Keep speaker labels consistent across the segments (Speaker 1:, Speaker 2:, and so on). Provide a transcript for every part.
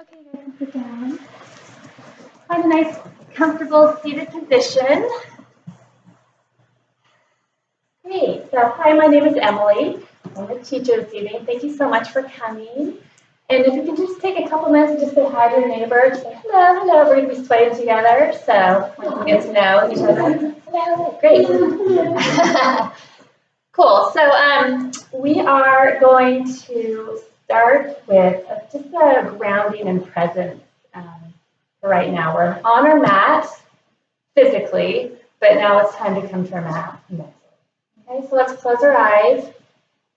Speaker 1: Okay, you guys can sit down. Find a nice, comfortable seated position. Great. So, hi, my name is Emily. I'm the teacher this evening. Thank you so much for coming. And if you can just take a couple minutes and just say hi to your neighbor, just say hello, hello. We're going to be sweating together, so we can get to know each other. Hello. Great. Cool. So, we are going to start with just a grounding and presence. For right now, we're on our mat physically, but now it's time to come to our mat mentally. Okay, so let's close our eyes.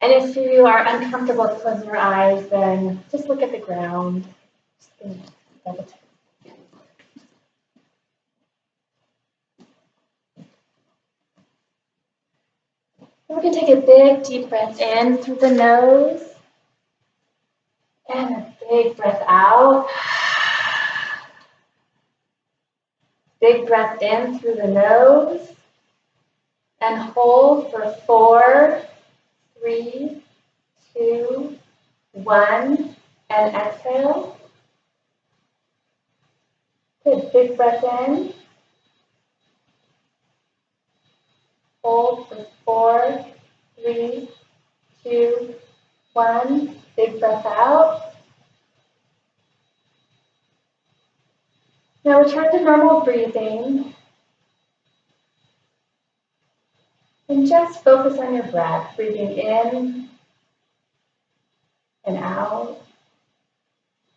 Speaker 1: And if you are uncomfortable with closing your eyes, then just look at the ground. We're going to take a big deep breath in through the nose and a big breath out. Big breath in through the nose and hold for 4, 3, 2, 1, and exhale. Good, big breath in. Hold for 4, 3, 2, 1. Big breath out. Now return to normal breathing. And just focus on your breath, breathing in and out.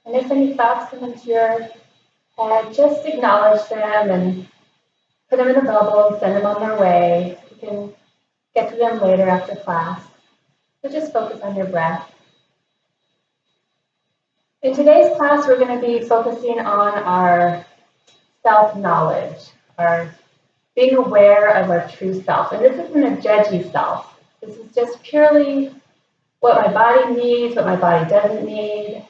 Speaker 1: And if any thoughts come into your head, just acknowledge them and put them in a bubble and send them on their way. You can get to them later after class. So just focus on your breath. In today's class, we're going to be focusing on our self-knowledge, our being aware of our true self. And this isn't a judgy self. This is just purely what my body needs, what my body doesn't need,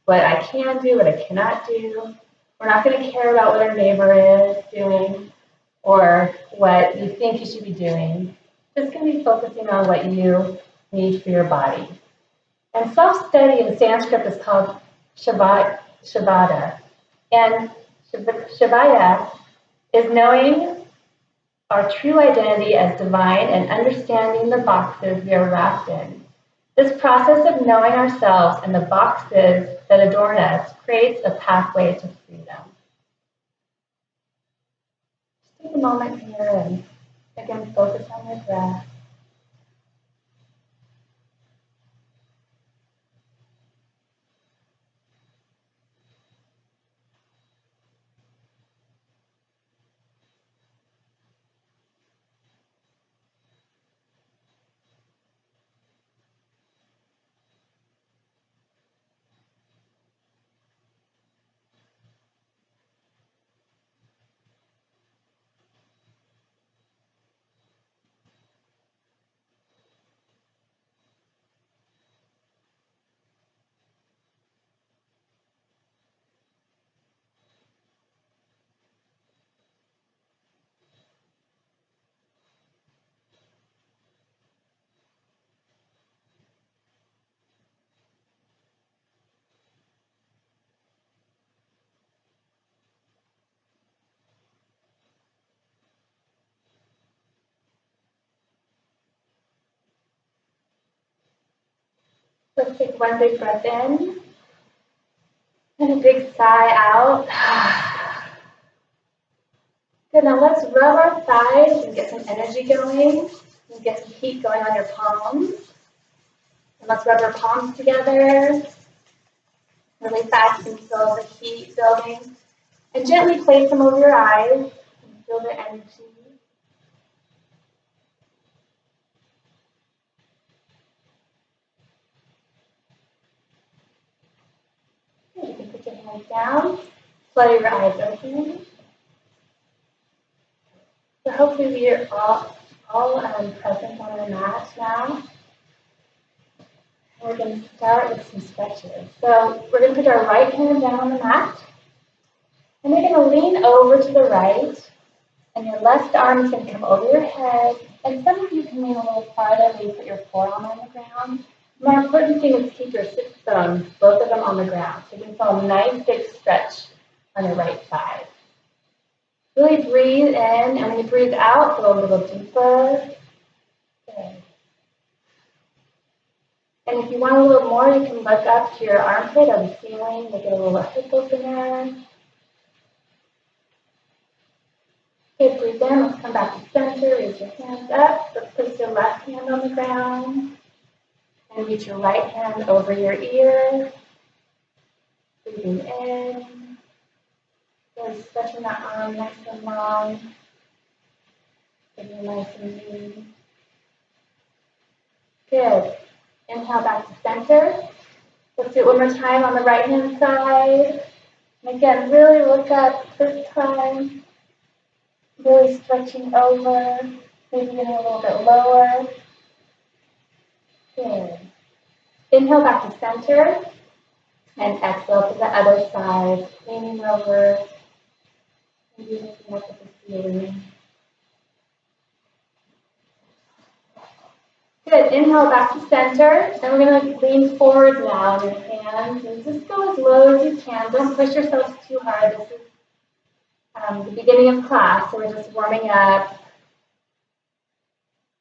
Speaker 1: what I can do, what I cannot do. We're not going to care about what our neighbor is doing or what you think you should be doing. Just going to be focusing on what you need for your body. And self-study in Sanskrit is called Shavasana. And Shavasana is knowing our true identity as divine and understanding the boxes we are wrapped in. This process of knowing ourselves and the boxes that adorn us creates a pathway to freedom. Just take a moment here and again focus on your breath. Let's take one big breath in and a big sigh out. Good, now let's rub our thighs and get some energy going and get some heat going on your palms. And let's rub our palms together really fast and feel the heat building. And gently place them over your eyes and feel the energy. You can put your hands down, flutter your eyes open. So hopefully we are all present on our mat now. And we're going to start with some stretches. So we're going to put our right hand down on the mat. And you're going to lean over to the right. And your left arm is going to come over your head. And some of you can lean a little farther where you put your forearm on the ground. The more important thing is to keep your sits bones, both of them on the ground. So you can feel a nice big stretch on your right side. Really breathe in, and when you breathe out, go a little deeper. Good. And if you want a little more, you can look up to your armpit or the ceiling, make it a little hip opener. Okay, breathe in, let's come back to center, raise your hands up. Let's place your left hand on the ground. And reach your right hand over your ear. Breathing in. Really stretching that arm nice and long. Getting nice and lean. Good. Inhale back to center. Let's do it one more time on the right hand side. And again, really look up this time. Really stretching over. Maybe getting a little bit lower. Good. Inhale back to center. And exhale to the other side. Leaning over. Maybe looking up at the ceiling. Good. Inhale back to center. And we're going to lean forward now in your hands. And just go as low as you can. Don't push yourself too hard. This is the beginning of class, so we're just warming up.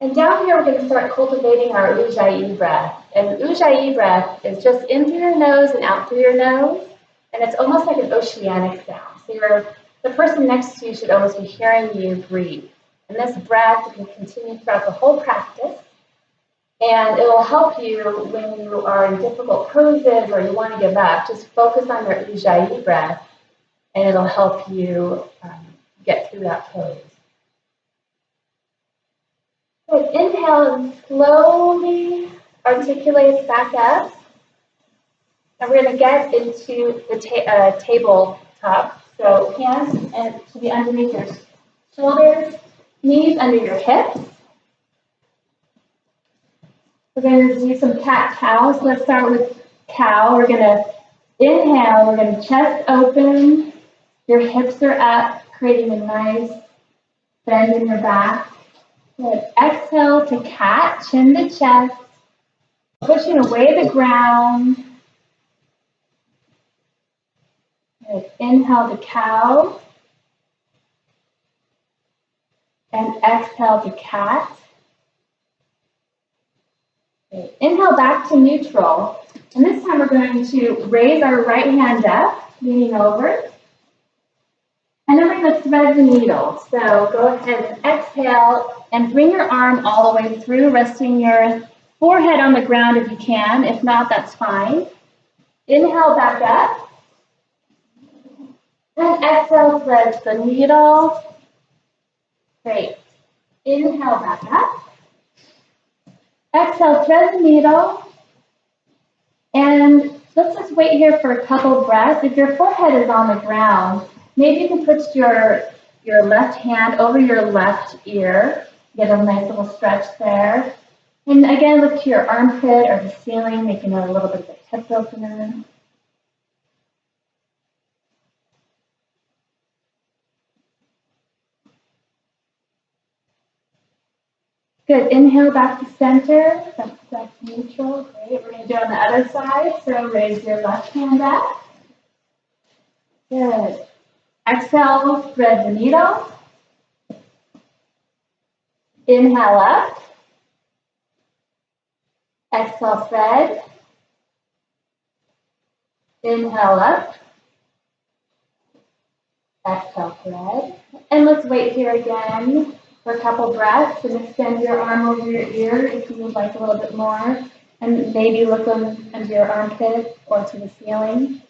Speaker 1: And down here, we're going to start cultivating our Ujjayi breath. And Ujjayi breath is just in through your nose and out through your nose. And it's almost like an oceanic sound. So the person next to you should almost be hearing you breathe. And this breath can continue throughout the whole practice. And it will help you when you are in difficult poses or you want to give up. Just focus on your Ujjayi breath, and it'll help you get through that pose. So inhale and slowly articulate back up. And we're going to get into the tabletop. So hands to be underneath your shoulders, knees under your hips. We're going to do some cat-cow. So let's start with cow. We're going to inhale. We're going to chest open. Your hips are up, creating a nice bend in your back. Good. Exhale to cat, chin to chest. Pushing away the ground. Good. Inhale to cow. And exhale to cat. Good. Inhale back to neutral. And this time we're going to raise our right hand up, leaning over. And then we're going to thread the needle. So go ahead and exhale and bring your arm all the way through, resting your forehead on the ground if you can. If not, that's fine. Inhale back up. And exhale, thread the needle. Great. Inhale back up. Exhale, thread the needle. And let's just wait here for a couple breaths. If your forehead is on the ground, maybe you can put your left hand over your left ear. Get a nice little stretch there. And again, look to your armpit or the ceiling, making a little bit of a hip opener. Good. Inhale back to center. That's neutral. Great. We're going to do it on the other side. So raise your left hand up. Good. Exhale, thread the needle. Inhale up. Exhale, thread. Inhale up. Exhale, thread. And let's wait here again for a couple breaths and extend your arm over your ear if you would like a little bit more. And maybe look under your armpit or to the ceiling.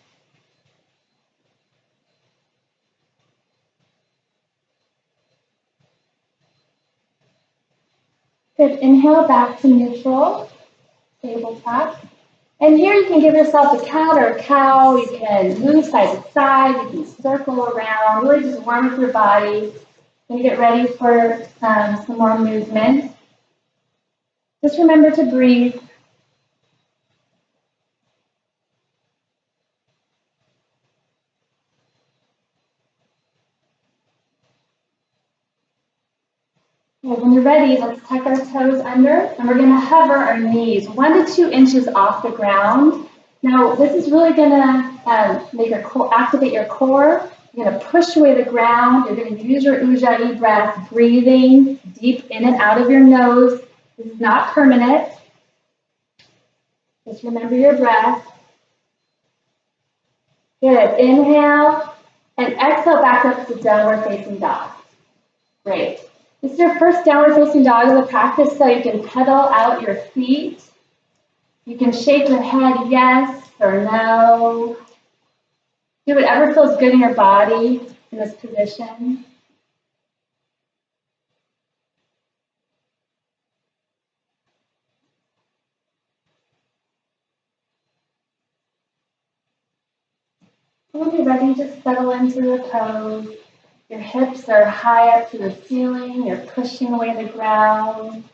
Speaker 1: Good. Inhale back to neutral, tabletop. And here you can give yourself a cat or a cow. You can move side to side. You can circle around. Really just warm up your body. And get ready for some more movement. Just remember to breathe. Okay, when you're ready, let's tuck our toes under, and we're going to hover our knees 1 to 2 inches off the ground. Now, this is really going to make your core, activate your core. You're going to push away the ground. You're going to use your Ujjayi breath, breathing deep in and out of your nose. This is not permanent. Just remember your breath. Good. Inhale and exhale back up to downward facing dog. Great. This is your first downward facing dog of the practice, so you can pedal out your feet. You can shake your head yes or no. Do whatever feels good in your body in this position. When you're ready, just settle into the pose. Your hips are high up to the ceiling. You're pushing away the ground.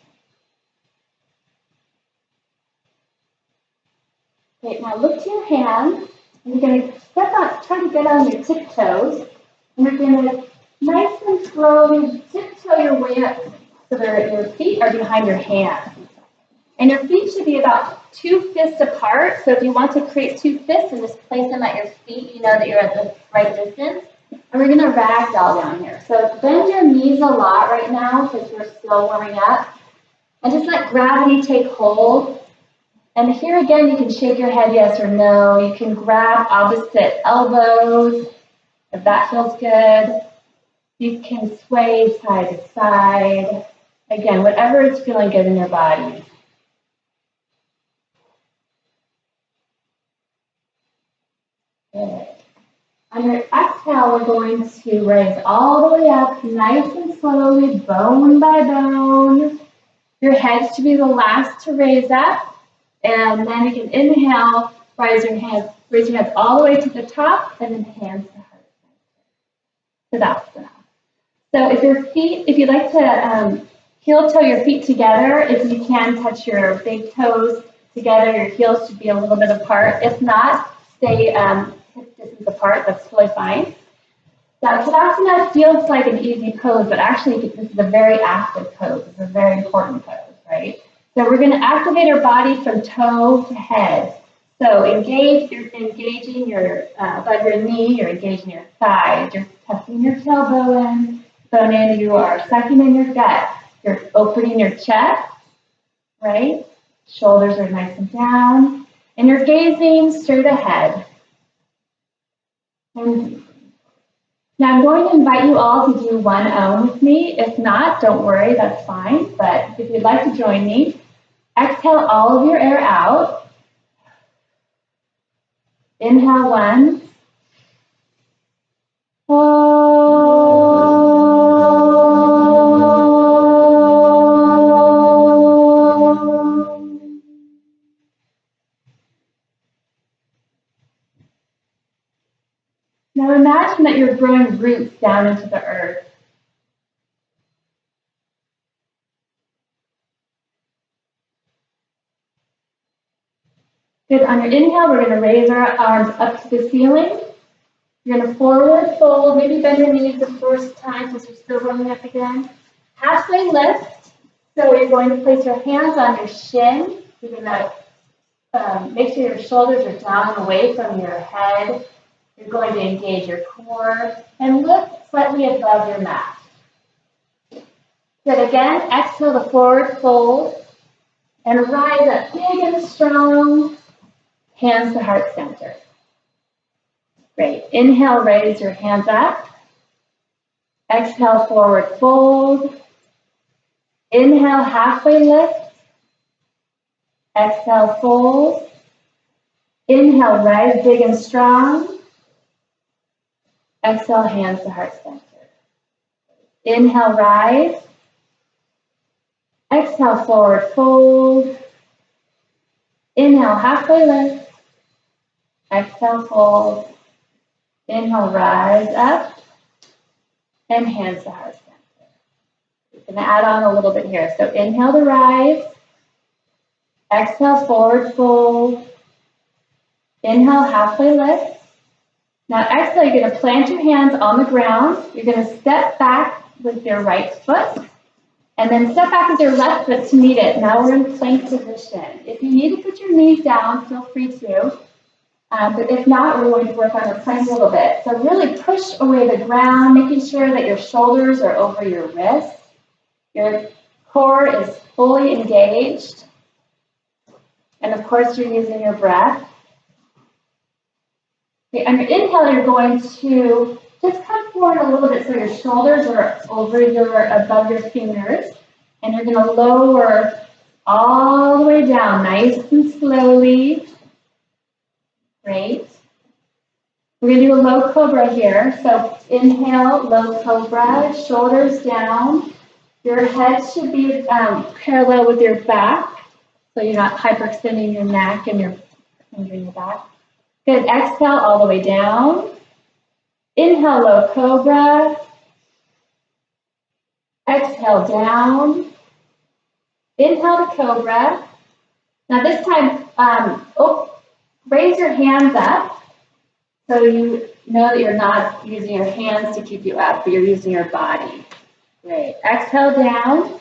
Speaker 1: Okay, now look to your hands. And you're going to step out, try to get on your tiptoes. And you're going to nice and slowly tiptoe your way up so that your feet are behind your hands. And your feet should be about 2 fists apart. So if you want to create 2 fists and just place them at your feet, you know that you're at the right distance. And we're going to ragdoll down here. So bend your knees a lot right now because we're still warming up. And just let gravity take hold. And here again, you can shake your head yes or no. You can grab opposite elbows if that feels good. You can sway side to side. Again, whatever is feeling good in your body. Good. On your exhale, we're going to raise all the way up, nice and slowly, bone by bone. Your head should be the last to raise up, and then you can inhale, raise your hands all the way to the top, and then hands to heart center. Shavasana. So if you'd like to heel toe your feet together, if you can touch your big toes together, your heels should be a little bit apart. If not, stay hip distance apart, that's totally fine. Now, Shavasana feels like an easy pose, but actually this is a very active pose. It's a very important pose, right? So we're going to activate our body from toe to head. So you're engaging your above your knee, you're engaging your thighs, you're tucking your tailbone in, you are sucking in your gut, you're opening your chest, right? Shoulders are nice and down, and you're gazing straight ahead. And now I'm going to invite you all to do one Om with me. If not, don't worry, that's fine. But if you'd like to join me, exhale all of your air out. Inhale once. Now imagine that you're growing roots down into the earth. Good. On your inhale, we're going to raise our arms up to the ceiling. You're going to forward fold, maybe bend your knees the first time since you're still warming up again. Halfway lift. So you're going to place your hands on your shin. You're going to make sure your shoulders are down and away from your head. You're going to engage your core and lift slightly above your mat. Good. Again, exhale the forward fold and rise up big and strong. Hands to heart center. Great. Inhale, raise your hands up. Exhale, forward fold. Inhale, halfway lift. Exhale, fold. Inhale, rise big and strong. Exhale, hands to heart center. Inhale, rise. Exhale, forward fold. Inhale, halfway lift. Exhale, fold. Inhale, rise up. And hands to heart center. We're going to add on a little bit here. So inhale to rise. Exhale, forward fold. Inhale, halfway lift. Now exhale, you're going to plant your hands on the ground. You're going to step back with your right foot. And then step back with your left foot to meet it. Now we're in plank position. If you need to put your knees down, feel free to. But if not, we're going to work on our plank a little bit. So really push away the ground, making sure that your shoulders are over your wrists. Your core is fully engaged. And of course, you're using your breath. Okay, on your inhale, you're going to just come forward a little bit so your shoulders are above your fingers. And you're going to lower all the way down, nice and slowly. Great. We're going to do a low cobra here. So inhale, low cobra, shoulders down. Your head should be parallel with your back, so you're not hyperextending your neck and your back. Good. Exhale all the way down. Inhale, low cobra. Exhale down. Inhale to cobra. Now this time, raise your hands up so you know that you're not using your hands to keep you up, but you're using your body. Great. Exhale down.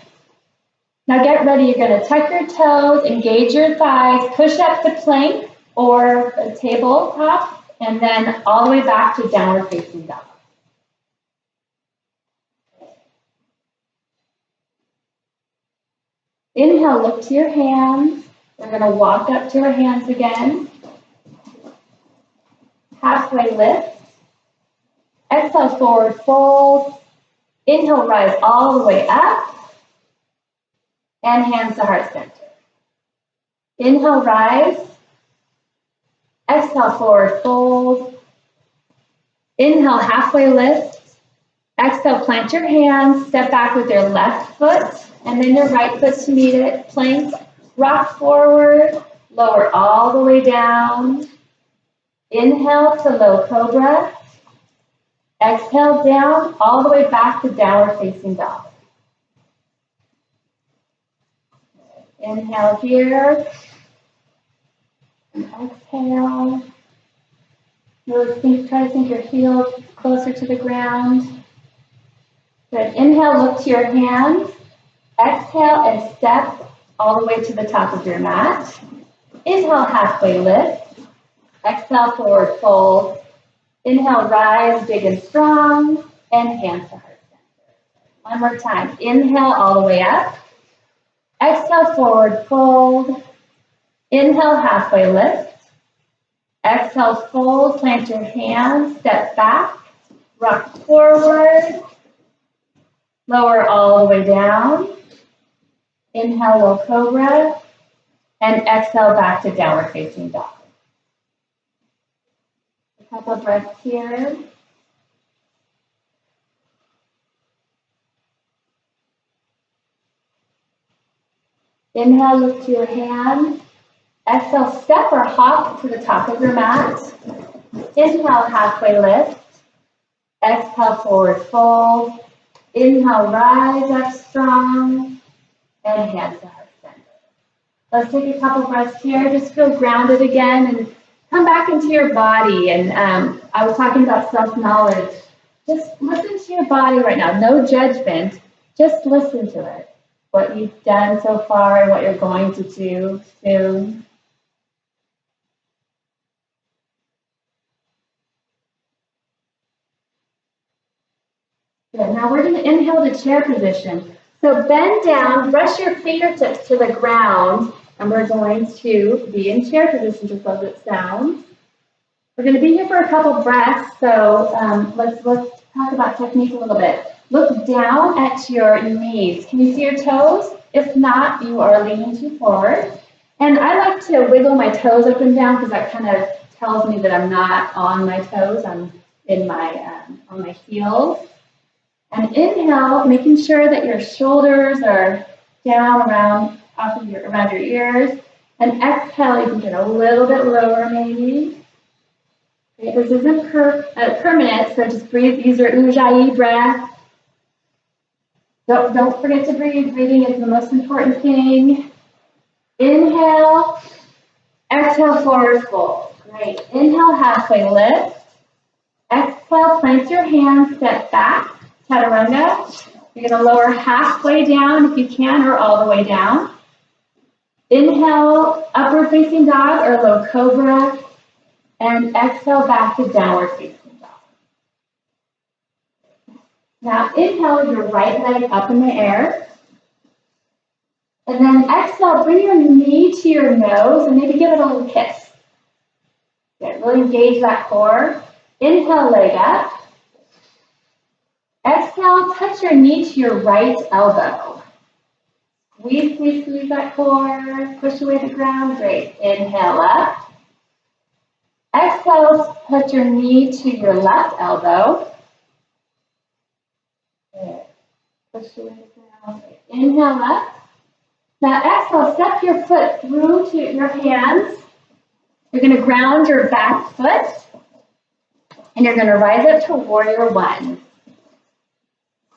Speaker 1: Now get ready. You're going to tuck your toes, engage your thighs, push up to plank or a tabletop, and then all the way back to downward facing dog. Inhale, look to your hands. We're going to walk up to our hands again. Halfway lift. Exhale, forward fold. Inhale, rise all the way up. And hands to heart center. Inhale, rise. Exhale, forward fold. Inhale, halfway lift. Exhale, plant your hands. Step back with your left foot. And then your right foot to meet it. Plank. Rock forward. Lower all the way down. Inhale to low cobra. Exhale down all the way back to downward facing dog. Inhale here. And exhale. Really try to sink your heels closer to the ground. Good. Inhale, look to your hands. Exhale and step all the way to the top of your mat. Inhale, halfway lift. Exhale, forward fold. Inhale, rise big and strong. And hands to heart center. One more time. Inhale all the way up. Exhale, forward fold. Inhale, halfway lift. Exhale, fold. Plant your hands. Step back. Rock forward. Lower all the way down. Inhale, low cobra. And exhale back to downward facing dog. A couple breaths here. Inhale, look to your hands. Exhale, step or hop to the top of your mat. Inhale, halfway lift. Exhale, forward fold. Inhale, rise up strong. And hands to heart center. Let's take a couple breaths here. Just feel grounded again and come back into your body. And I was talking about self-knowledge. Just listen to your body right now. No judgment. Just listen to it. What you've done so far and what you're going to do soon. Good. Now we're going to inhale to chair position. So bend down, brush your fingertips to the ground, and we're going to be in chair position just as it sounds. We're going to be here for a couple breaths, so let's talk about technique a little bit. Look down at your knees. Can you see your toes? If not, you are leaning too forward. And I like to wiggle my toes up and down because that kind of tells me that I'm not on my toes. I'm in my on my heels. And inhale, making sure that your shoulders are down around your ears. And exhale, you can get a little bit lower maybe. Okay, this isn't permanent, so just breathe. Use your Ujjayi breath. Don't forget to breathe. Breathing is the most important thing. Inhale. Exhale, forward fold. Great. Inhale, halfway lift. Exhale, plant your hands, step back. Chaturanga. You're going to lower halfway down if you can, or all the way down. Inhale, upward facing dog or low cobra, and exhale back to downward facing dog. Now inhale your right leg up in the air. And then exhale, bring your knee to your nose and maybe give it a little kiss. Good, really engage that core. Inhale, leg up. Exhale, touch your knee to your right elbow. Squeeze, squeeze, squeeze that core. Push away the ground. Great. Inhale up. Exhale, touch your knee to your left elbow. Good. Push away the ground. Great. Inhale up. Now exhale, step your foot through to your hands. You're going to ground your back foot. And you're going to rise up to warrior one.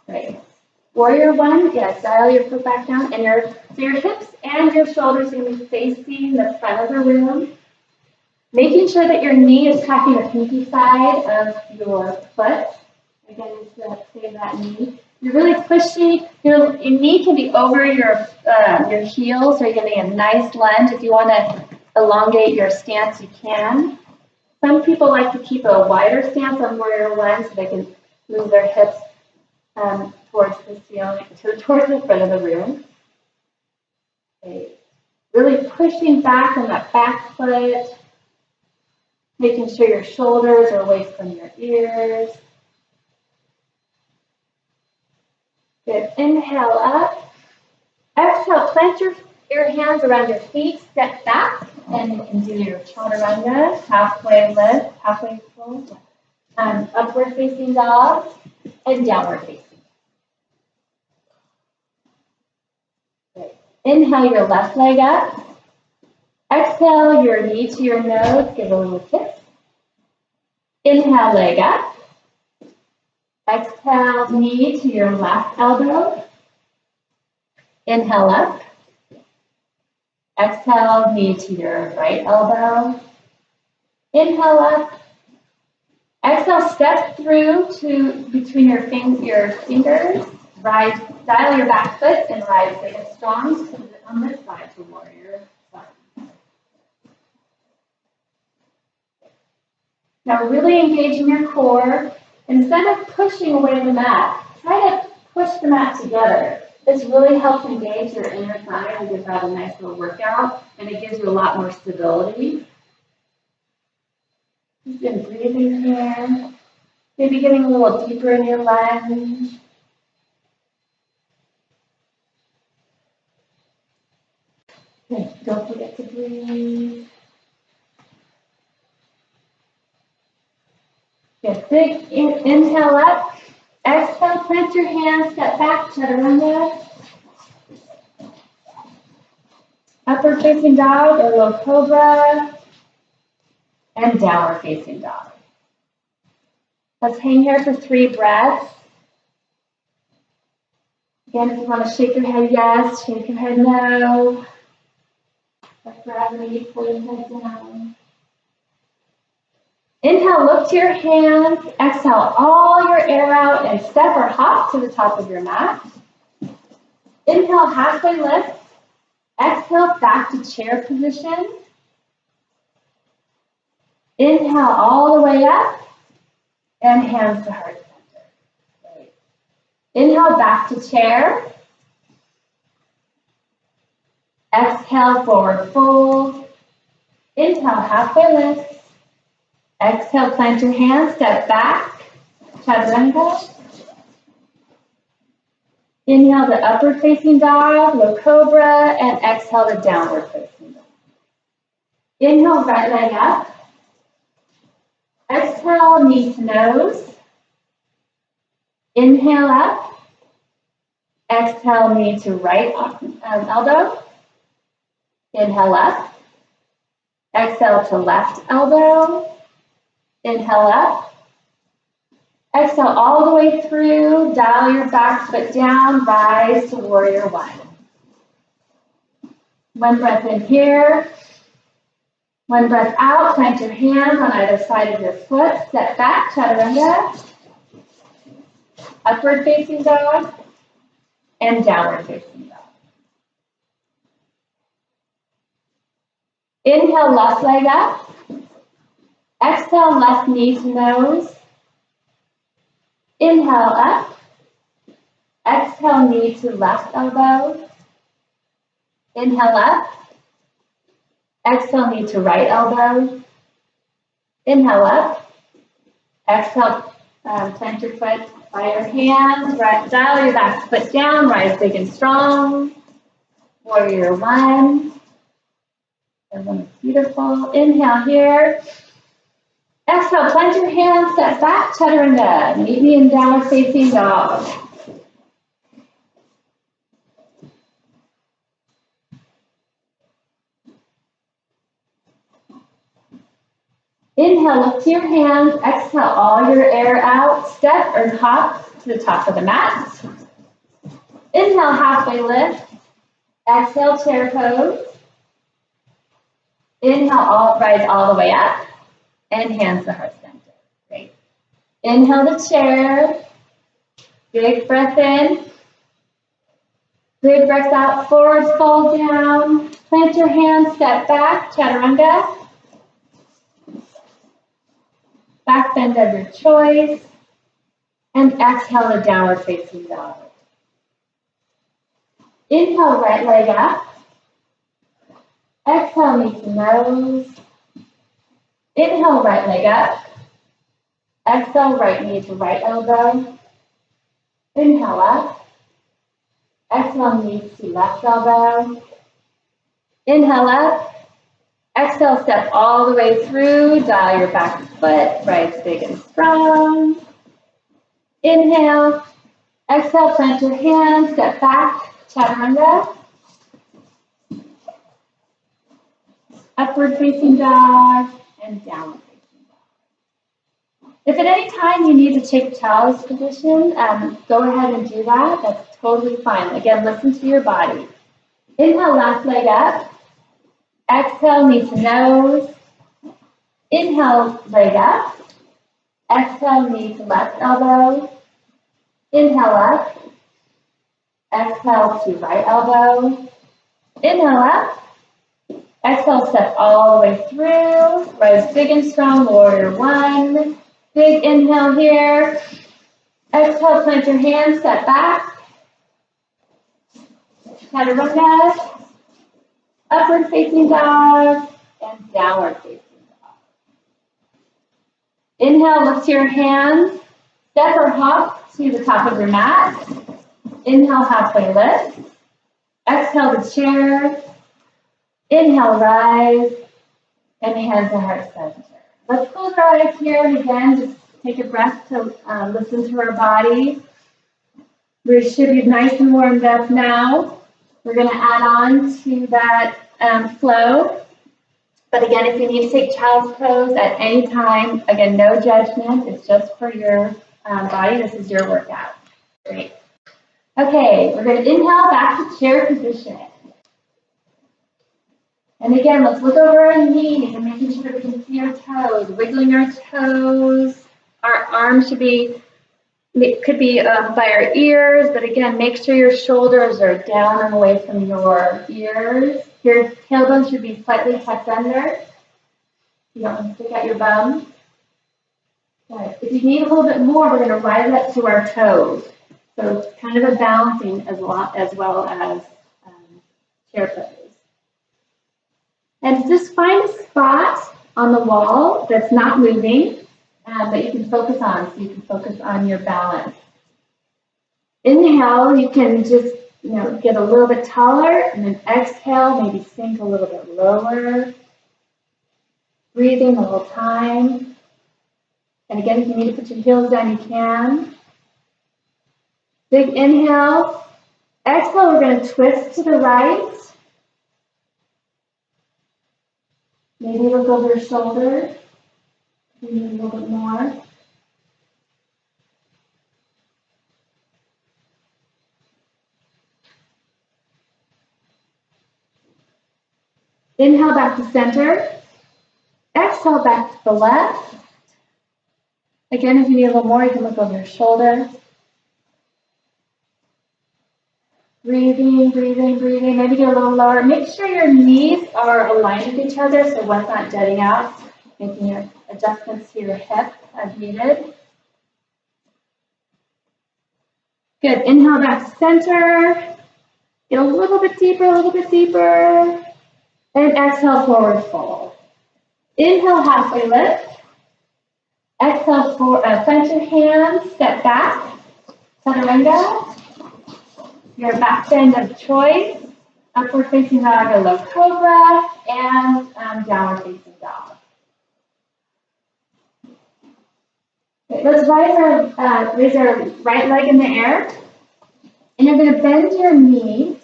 Speaker 1: Great. Warrior one, yes, dial your foot back down. And your hips and your shoulders are going to be facing the front of the room. Making sure that your knee is tracking the pinky side of your foot. Again, save that knee. You're really pushing, your knee can be over your heels, so you're getting a nice lunge. If you want to elongate your stance, you can. Some people like to keep a wider stance on warrior one so they can move their hips towards the ceiling, towards the front of the room. Okay. Really pushing back on that back foot, making sure your shoulders are away from your ears. Good. Inhale up. Exhale, plant your hands around your feet, step back, and you can do your chaturanga, halfway lift, halfway fold, upward facing dog, and downward facing. Good. Inhale your left leg up. Exhale your knee to your nose, give a little kiss. Inhale, leg up. Exhale, knee to your left elbow. Inhale up. Exhale, knee to your right elbow. Inhale up. Exhale, step through to between your fingers. Rise, dial your back foot and rise big and strong on this side to warrior one. Now really engaging your core. Instead of pushing away the mat, try to push the mat together. This really helps engage your inner thigh and gives that a nice little workout, and it gives you a lot more stability. Just been breathing here. Maybe getting a little deeper in your lunge. Okay, don't forget to breathe. Good. Big inhale up. Exhale, plant your hands, step back, chaturanga. Upward facing dog or low cobra. And downward facing dog. Let's hang here for 3 breaths. Again, if you want to shake your head yes, shake your head no. Let gravity pull your head down. Inhale, look to your hands. Exhale all your air out and step or hop to the top of your mat. Inhale, halfway lift. Exhale, back to chair position. Inhale all the way up and hands to heart center. Great. Inhale, back to chair. Exhale, forward fold. Inhale, halfway lift. Exhale, plant your hands, step back, chaturanga. Inhale the upward facing dog, low cobra, and exhale the downward facing dog. Inhale, right leg up. Exhale, knee to nose. Inhale up. Exhale, knee to right elbow. Inhale up. Exhale to left elbow. Inhale up. Exhale all the way through. Dial your back foot down. Rise to warrior one. One breath in here. One breath out. Plant your hands on either side of your foot. Step back, chaturanga. Upward facing dog. and downward facing dog. Inhale, left leg up. Exhale, left knee to nose. Inhale, up. Exhale, knee to left elbow. Inhale, up. Exhale, knee to right elbow. Inhale, up. Exhale, plant your foot by your hands. Right, dial your back foot down. Rise big and strong. Warrior one. Everyone is beautiful. Inhale here. Exhale, plant your hands, step back, chaturanga. Meet me in downward facing dog. Inhale, lift your hands. Exhale, all your air out. Step or hop to the top of the mat. Inhale, halfway lift. Exhale, chair pose. Inhale, rise all the way up. And hands to heart center. Great. Inhale to chair. Big breath in. Big breath out, forward fold down. Plant your hands, step back, chaturanga. Back bend of your choice. And exhale to downward facing dog. Inhale, right leg up. Exhale, knee to nose. Inhale, right leg up. Exhale, right knee to right elbow. Inhale up. Exhale, knee to left elbow. Inhale up. Exhale, step all the way through. Dial your back foot. Rise big and strong. Inhale. Exhale, plant your hands. Step back. Chaturanga. Upward facing dog. And downward facing dog. If at any time you need to take child's position, go ahead and do that. That's totally fine. Again, listen to your body. Inhale, left leg up. Exhale, knee to nose. Inhale, leg up. Exhale, knee to left elbow. Inhale up. Exhale to right elbow. Inhale up. Exhale, step all the way through. Rise big and strong, warrior one. Big inhale here. Exhale, plant your hands, step back. Chaturanga. Upward facing dog. And downward facing dog. Inhale, lift your hands. Step or hop to the top of your mat. Inhale, halfway lift. Exhale to chair. Inhale, rise, and hands to heart center. Let's close our eyes here, and again, just take a breath to listen to our body. We should be nice and warmed up now. We're going to add on to that flow. But again, if you need to take child's pose at any time, again, no judgment. It's just for your body. This is your workout. Great. Okay, we're going to inhale back to chair position. And again, let's look over our knees and making sure we can see our toes, wiggling our toes. Our arms could be by our ears, but again, make sure your shoulders are down and away from your ears. Your tailbone should be slightly tucked under. You don't want to stick out your bum. Okay. If you need a little bit more, we're going to rise up to our toes. So it's kind of a balancing as well as chair pose. And just find a spot on the wall that's not moving that you can focus on, so you can focus on your balance. Inhale, you can just get a little bit taller, and then exhale, maybe sink a little bit lower. Breathing the whole time. And again, if you need to put your heels down, you can. Big inhale. Exhale, we're going to twist to the right. Maybe look over your shoulder. You need a little bit more. Inhale back to center. Exhale back to the left. Again, if you need a little more, you can look over your shoulder. Breathing, breathing, breathing. Maybe get a little lower. Make sure your knees are aligned with each other so one's not jutting out. Making your adjustments to your hip as needed. Good. Inhale back to center. Get a little bit deeper, a little bit deeper. And exhale, forward fold. Inhale, halfway lift. Exhale, plant your hands, step back. Chaturanga. Your back bend of choice. Upward facing dog or low cobra. And downward facing dog. Okay, let's raise our right leg in the air. And you're going to bend your knee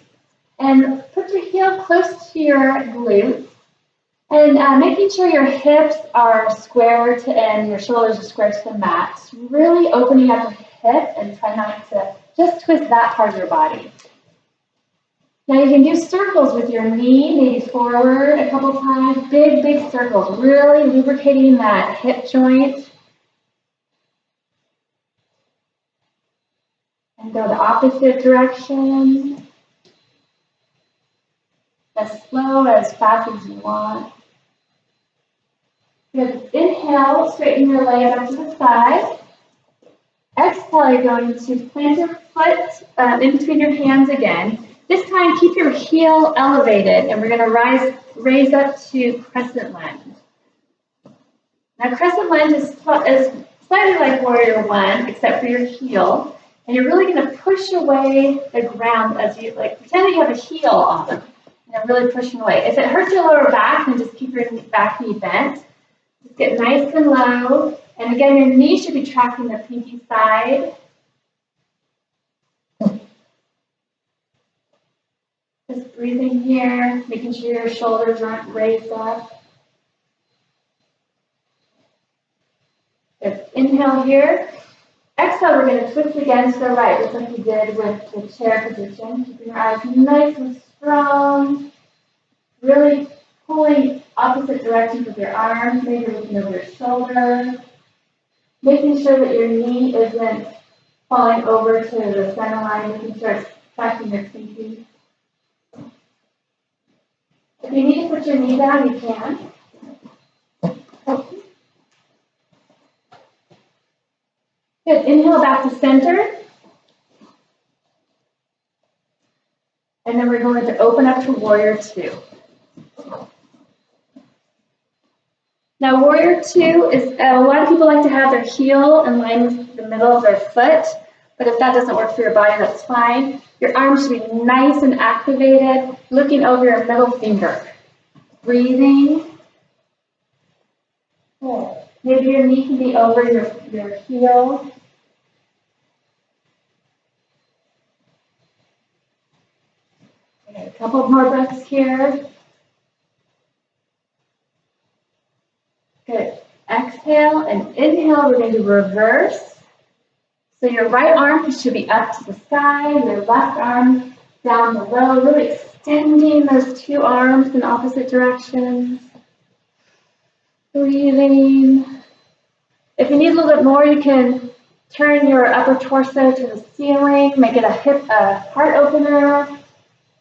Speaker 1: and put your heel close to your glutes. And making sure your hips are square and your shoulders are square to the mat. Really opening up your hip and try not to just twist that part of your body. Now you can do circles with your knee, maybe forward a couple times. Big, big circles. Really lubricating that hip joint. And go the opposite direction. As slow, as fast as you want. Good. Inhale, straighten your leg up to the side. Exhale, you're going to plant your foot in between your hands again. This time, keep your heel elevated, and we're going to raise up to crescent lunge. Now, crescent lunge is slightly like warrior one, except for your heel. And you're really going to push away the ground as you, pretend that you have a heel on. And you're really pushing away. If it hurts your lower back, then just keep your back knee bent. Just get nice and low. And again, your knee should be tracking the pinky side. Just breathing here, making sure your shoulders aren't raised up. Good. Inhale here. Exhale, we're going to twist again to the right, just like we did with the chair position. Keeping your eyes nice and strong. Really pulling opposite directions with your arms, maybe looking over your shoulder. Making sure that your knee isn't falling over to the center line, making sure it's tracking your pinky. If you need to put your knee down, you can. Good. Inhale back to center. And then we're going to open up to warrior two. Now, warrior two is, a lot of people like to have their heel in line with the middle of their foot, but if that doesn't work for your body, that's fine. Your arms should be nice and activated, looking over your middle finger. Breathing. Good. Maybe your knee can be over your heel. Okay, a couple more breaths here. Good. Exhale and inhale, we're going to reverse. So your right arm should be up to the sky, your left arm down below, really extending those two arms in opposite directions. Breathing. If you need a little bit more, you can turn your upper torso to the ceiling, make it a heart opener.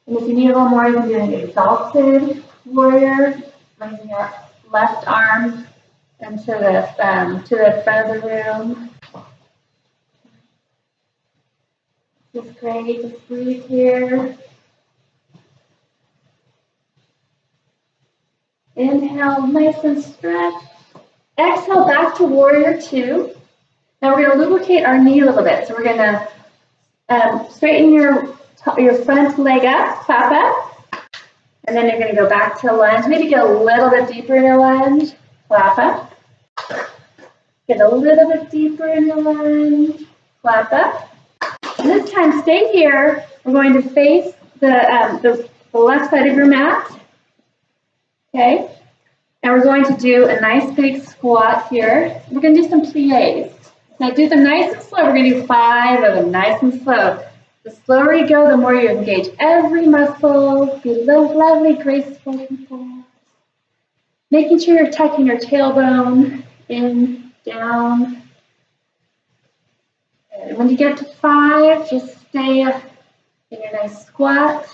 Speaker 1: And if you need a little more, you can do an exalted warrior, raising your left arm into the front of the room. Just great. Just breathe here. Inhale, nice and stretch. Exhale, back to warrior two. Now we're going to lubricate our knee a little bit. So we're going to straighten your front leg up, clap up. And then you're going to go back to lunge. Maybe get a little bit deeper in your lunge, clap up. Get a little bit deeper in your lunge, clap up. And this time, stay here. We're going to face the left side of your mat. Okay? And we're going to do a nice big squat here. We're going to do some pliés. Now do them nice and slow. We're going to do 5 of them, nice and slow. The slower you go, the more you engage every muscle. Be lovely, graceful people. Making sure you're tucking your tailbone in, down. And when you get to 5, just stay Get a nice squat.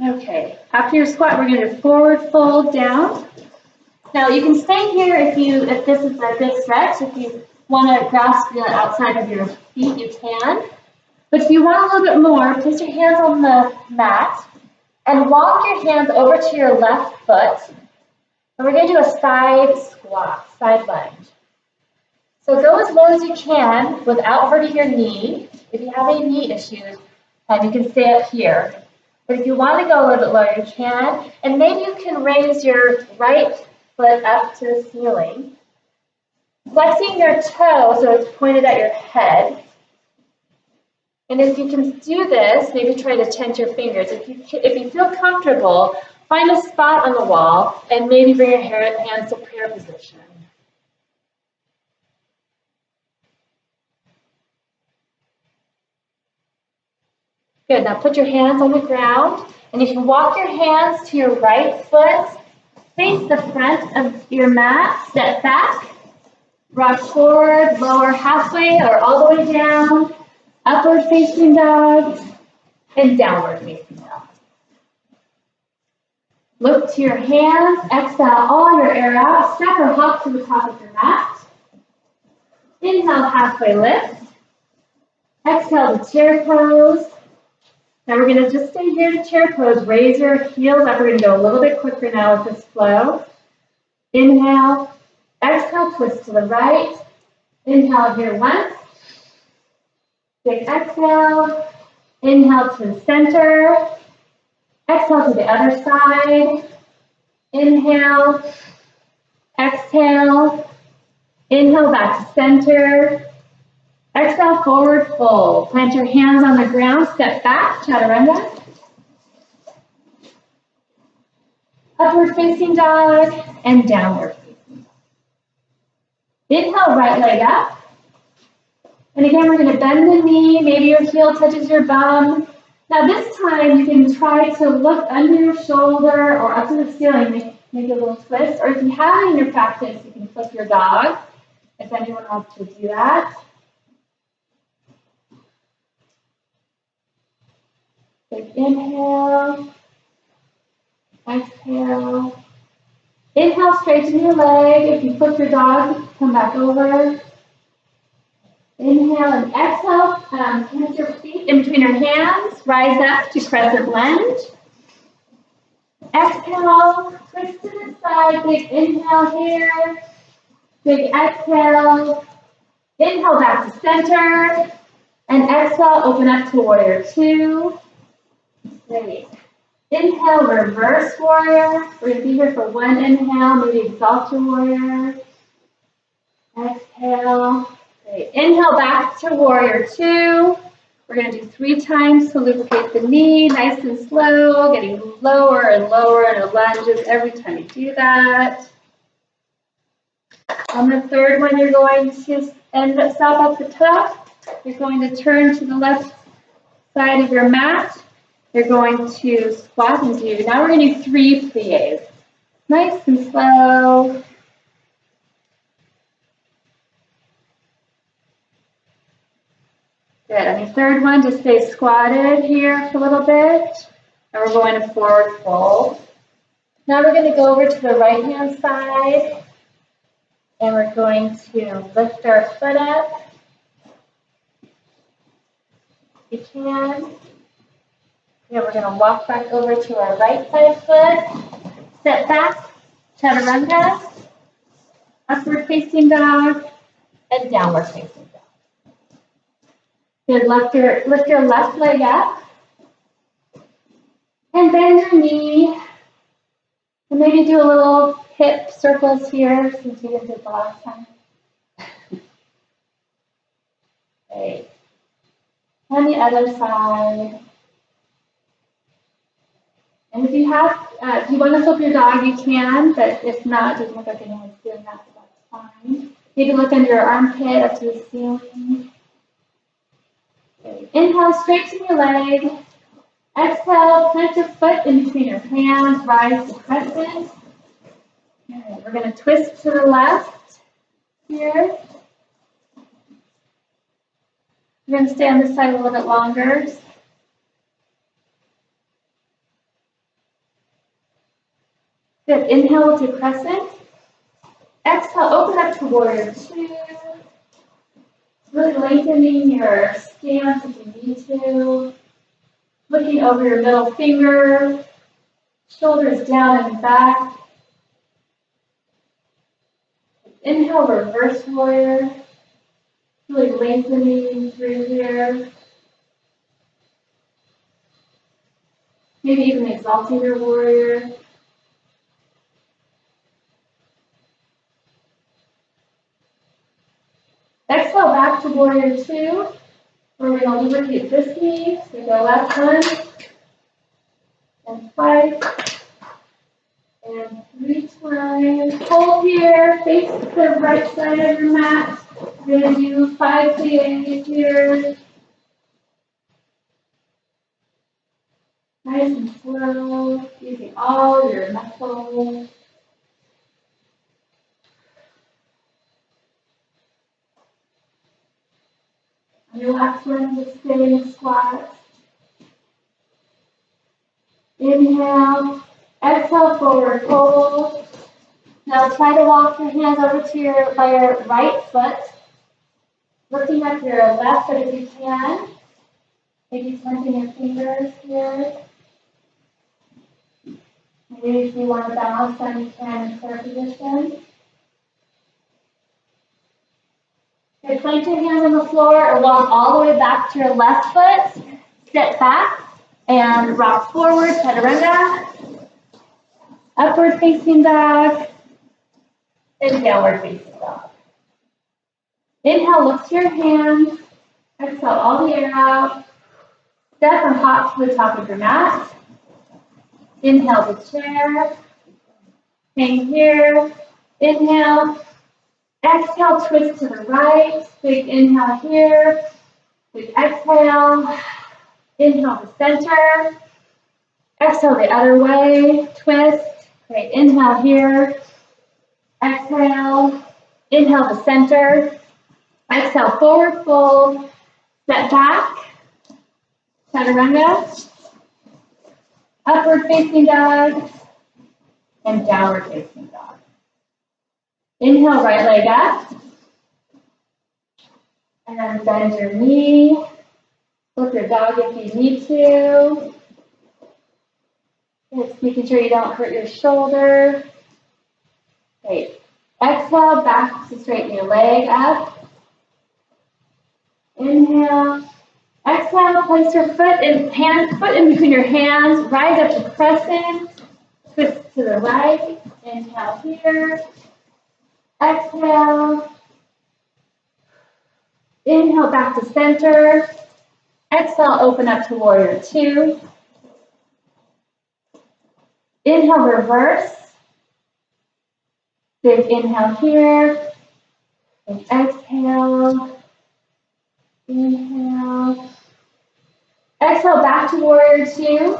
Speaker 1: Okay, after your squat, we're going to forward fold down. Now you can stay here if this is a good stretch. If you want to grasp the outside of your feet, you can. But if you want a little bit more, place your hands on the mat and walk your hands over to your left foot. And we're going to do a side squat, side lunge. So go as low as you can without hurting your knee. If you have any knee issues, you can stay up here. But if you want to go a little bit lower, you can. And maybe you can raise your right foot up to the ceiling. Flexing your toe so it's pointed at your head. And if you can do this, maybe try to tent your fingers. If you feel comfortable, find a spot on the wall and maybe bring your hands to prayer position. Good, now put your hands on the ground, and if you walk your hands to your right foot, face the front of your mat, step back, rock forward, lower halfway or all the way down, upward facing dog, and downward facing dog. Look to your hands, exhale all your air out, step or hop to the top of your mat. Inhale, halfway lift. Exhale to chair pose. Now we're going to just stay here to chair pose. Raise your heels up. We're going to go a little bit quicker now with this flow. Inhale. Exhale, twist to the right. Inhale here once. Big exhale. Inhale to the center. Exhale to the other side. Inhale. Exhale. Inhale back to center. Exhale, forward fold. Plant your hands on the ground, step back, chaturanga. Upward facing dog and downward facing dog. Inhale, right leg up. And again, we're going to bend the knee. Maybe your heel touches your bum. Now this time, you can try to look under your shoulder or up to the ceiling, make a little twist. Or if you have it in your practice, you can flip your dog, if anyone wants to do that. Big inhale, exhale. Inhale, straighten your leg. If you flip your dog, come back over. Inhale and exhale. Plant your feet in between your hands. Rise up to crescent lunge. Exhale, twist to the side. Big inhale here. Big exhale. Inhale back to center. And exhale, open up to warrior two. Great. Inhale, reverse warrior. We're going to be here for one inhale, maybe exalt your warrior. Exhale. Great. Inhale back to warrior two. We're going to do 3 times to lubricate the knee, nice and slow, getting lower and lower in the lunges every time you do that. On the third one, you're going to stop at the top. You're going to turn to the left side of your mat. You're going to squat and do, now we're going to do 3 plies. Nice and slow. Good. On your third one, just stay squatted here for a little bit. And we're going to forward fold. Now we're going to go over to the right hand side. And we're going to lift our foot up. If you can. Then we're going to walk back over to our right side foot. Step back, chaturanga, upward facing dog, and downward facing dog. Good. Lift your left leg up. And bend your knee. And maybe do a little hip circles here since you didn't do it the last time. Great. On the other side. And if you have, if you want to flip your dog, you can, but if not, it doesn't look like anyone's doing that, so that's fine. You can look under your armpit up to the ceiling. Okay. Inhale, straighten your leg. Exhale, plant your foot in between your hands, rise to crescent. Good. We're going to twist to the left here. We're going to stay on this side a little bit longer. Good. Inhale to crescent. Exhale, open up to warrior two. Really lengthening your stance if you need to. Looking over your middle finger. Shoulders down and back. Inhale, reverse warrior. Really lengthening through here. Maybe even exalting your warrior. Exhale back to warrior two. We're going to lubricate this knee. So we go left one, and twice, and 3 times. Hold here, face the right side of your mat. We're going to do 5 PAs here. Nice and slow, using all your muscles. On your last one, just stay in the squat. Inhale, exhale, forward fold. Now try to walk your hands over to your right foot, lifting up your left foot if you can. Maybe pointing your fingers here. Maybe if you want to balance them, you can in prayer position. Okay, plant your hands on the floor or walk all the way back to your left foot. Step back and rock forward, chaturanga. Upward facing dog. And downward facing dog. Inhale, lift your hands. Exhale all the air out. Step or hop to the top of your mat. Inhale the chair. Hang here. Inhale. Exhale, twist to the right. Big inhale here. Big exhale. Inhale to center. Exhale the other way. Twist. Great. Inhale here. Exhale. Inhale to center. Exhale, forward fold. Step back. Chaturanga. Upward facing dog. And downward facing dog. Inhale, right leg up. And then bend your knee. Flip your dog if you need to. Just making sure you don't hurt your shoulder. Great. Exhale, back to straighten your leg up. Inhale. Exhale, place your foot in between your hands. Rise up to crescent. Twist to the right. Inhale here. Exhale. Inhale back to center. Exhale, open up to warrior two. Inhale, reverse. Big inhale here. And exhale. Inhale. Exhale, back to warrior two.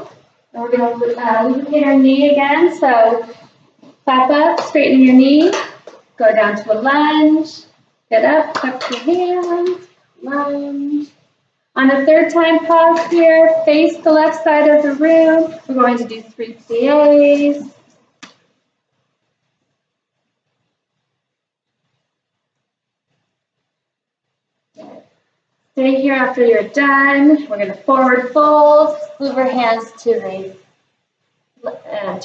Speaker 1: And we're going to lubricate our knee again. So clap up, straighten your knee. Go down to a lunge. Get up, tuck your hands. Lunge. On the third time, pause here. Face the left side of the room. We're going to do 3 PAs. Stay here after you're done. We're going to forward fold. Move your hands to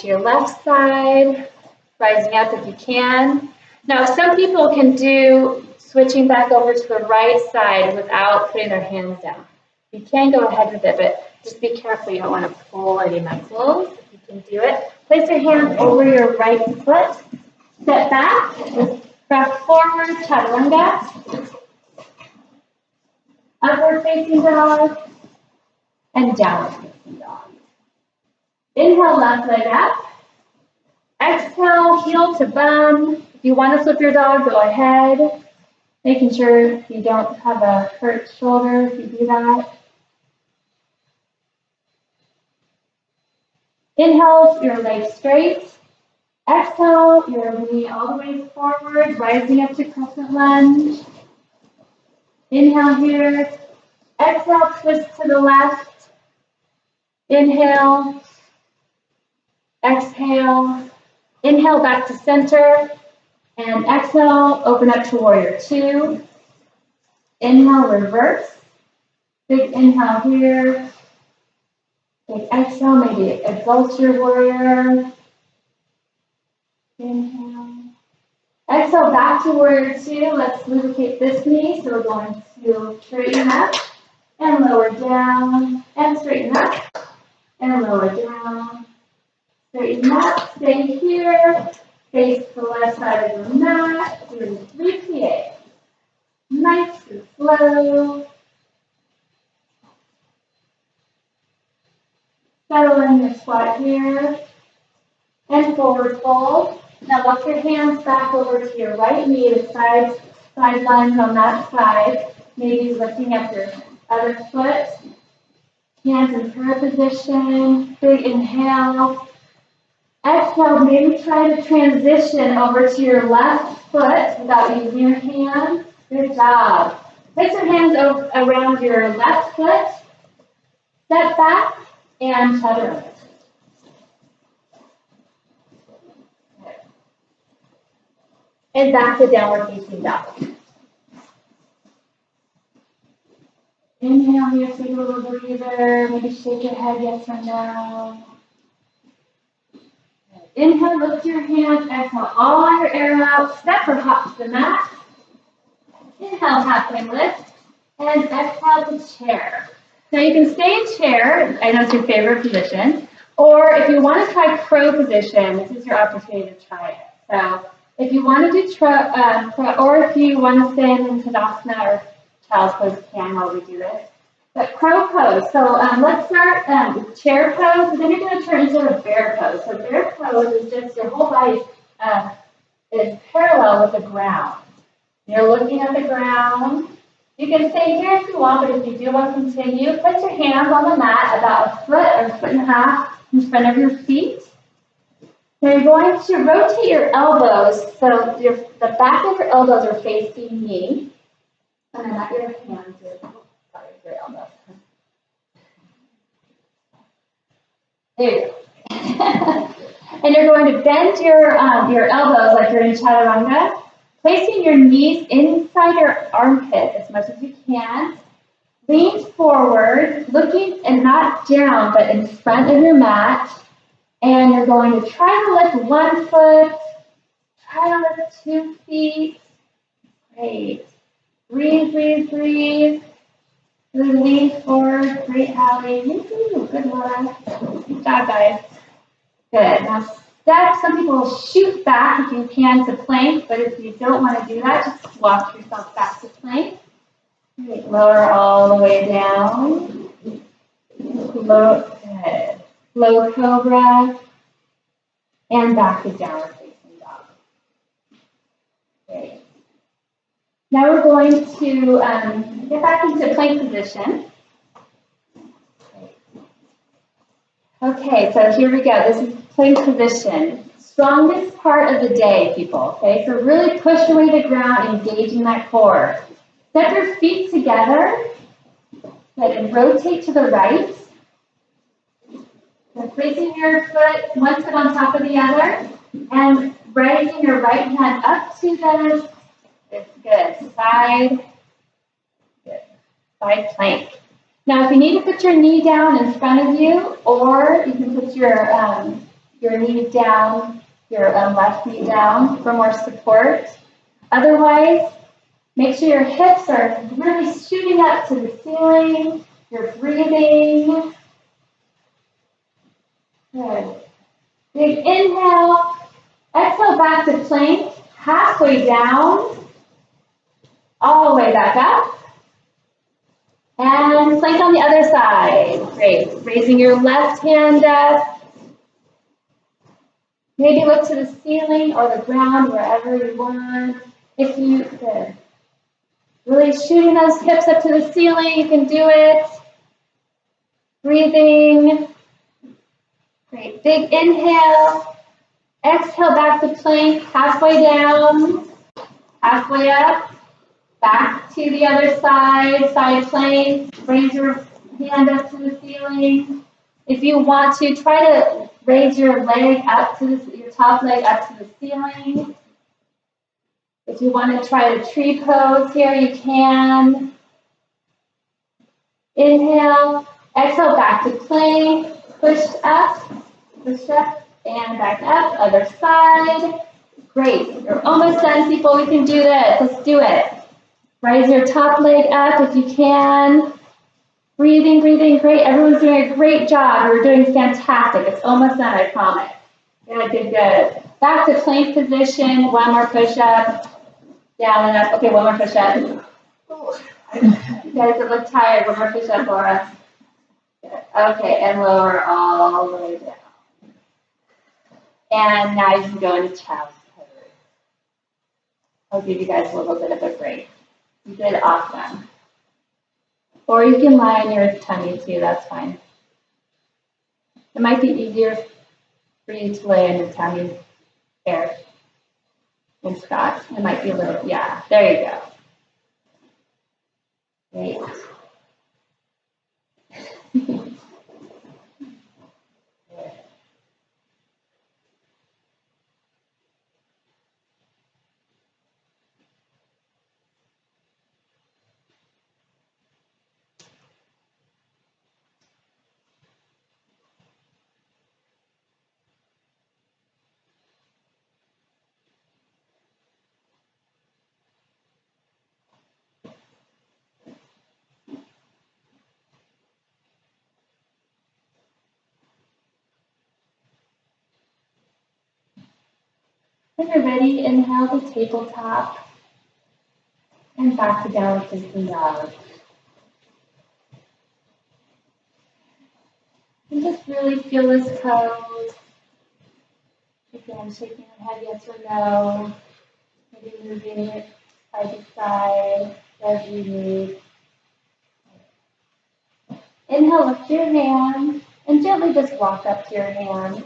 Speaker 1: your left side, rising up if you can. Now, some people can do switching back over to the right side without putting their hands down. You can go ahead with it, but just be careful. You don't want to pull any muscles. If you can do it, place your hands over your right foot. Step back, rock forward, chaturanga. Upward facing dog, and downward facing dog. Inhale, left leg up. Exhale, heel to bum. If you want to flip your dog, go ahead. Making sure you don't have a hurt shoulder if you do that. Inhale, your legs straight. Exhale, your knee all the way forward, rising up to crescent lunge. Inhale here. Exhale, twist to the left. Inhale. Exhale. Inhale back to center. And exhale, open up to warrior two. Inhale, reverse. Big inhale here. Big exhale, maybe exalt your warrior. Inhale. Exhale back to warrior two. Let's lubricate this knee. So we're going to straighten up and lower down and straighten up and lower down. Straighten up, stay here. Face the left side of the mat. Do 3 PA. Nice and slow. Settle in your squat here. And forward fold. Now walk your hands back over to your right knee, the side lunge on that side. Maybe lifting up your other foot. Hands in prayer position. Big inhale. Exhale, maybe try to transition over to your left foot without using your hands. Good job. Place your hands around your left foot. Step back and chaturanga. And back to downward facing dog. Inhale here, take a little breather. Maybe shake your head yes or no. Inhale, lift your hands. Exhale, all your air out. Step or hop to the mat. Inhale, halfway lift. And exhale to chair. Now you can stay in chair. I know it's your favorite position. Or if you want to try crow position, this is your opportunity to try it. So if you want to do or if you want to stay in Tadasana or child's pose, you can while we do this. But crow pose. So let's start with chair pose, and then you're going to turn into a bear pose. So bear pose is just your whole body is parallel with the ground. You're looking at the ground. You can stay here if you want, but if you do want to continue, put your hands on the mat about a foot or a foot and a half in front of your feet. Now you're going to rotate your elbows, so the back of your elbows are facing me, and then not your hands. Your elbows. There you go. And you're going to bend your elbows like you're in chaturanga, placing your knees inside your armpit as much as you can. Lean forward, looking and not down, but in front of your mat. And you're going to try to lift one foot, try to lift 2 feet. Great. Breathe, breathe, breathe. Lean forward. Great, Hallie. Good work. Good job, guys. Good. Now step. Some people will shoot back if you can to plank, but if you don't want to do that, just walk yourself back to plank. Great. Lower all the way down. Good. Low cobra. And back to downward facing dog. Great. Now we're going to get back into plank position. Okay, so here we go. This is plank position. Strongest part of the day, people. Okay, so really push your way to ground, engaging that core. Step your feet together. Good, and rotate to the right. So placing your foot, one foot on top of the other, and raising your right hand up to the, good, side plank. Now, if you need to put your knee down in front of you, or you can put your knee down, your left knee down for more support. Otherwise, make sure your hips are really shooting up to the ceiling. You're breathing. Good. Big inhale. Exhale back to plank. Halfway down. All the way back up. And plank on the other side. Great. Raising your left hand up. Maybe look to the ceiling or the ground, wherever you want. If you could. Really shooting those hips up to the ceiling, you can do it. Breathing. Great. Big inhale. Exhale back to plank, halfway down, halfway up, back to the other side, side plank. Raise your hand up to the ceiling. If you want to, try to raise your leg up to your top leg up to the ceiling. If you want to try a tree pose here, you can. Inhale, exhale back to plank, push up, and back up, other side. Great, you're almost done, people, we can do this, let's do it. Raise your top leg up if you can. Breathing, breathing, great, everyone's doing a great job, you're doing fantastic, it's almost done, I promise. Good, good, good. Back to plank position, one more push up, down and up, okay, one more push up. You guys that look tired, one more push up for us. Okay, and lower all the way down. And now you can go into child's pose. I'll give you guys a little bit of a break. You did awesome. Or you can lie on your tummy too, that's fine. It might be easier for you to lay on your tummy there. And Scott, it might be a little, yeah, there you go. Great. When you're ready, inhale to tabletop and back to downward facing dog. And just really feel this pose. Again, shaking your head yes or no. Maybe moving it side to side as you need. Inhale, lift your hand and gently just walk up to your hand.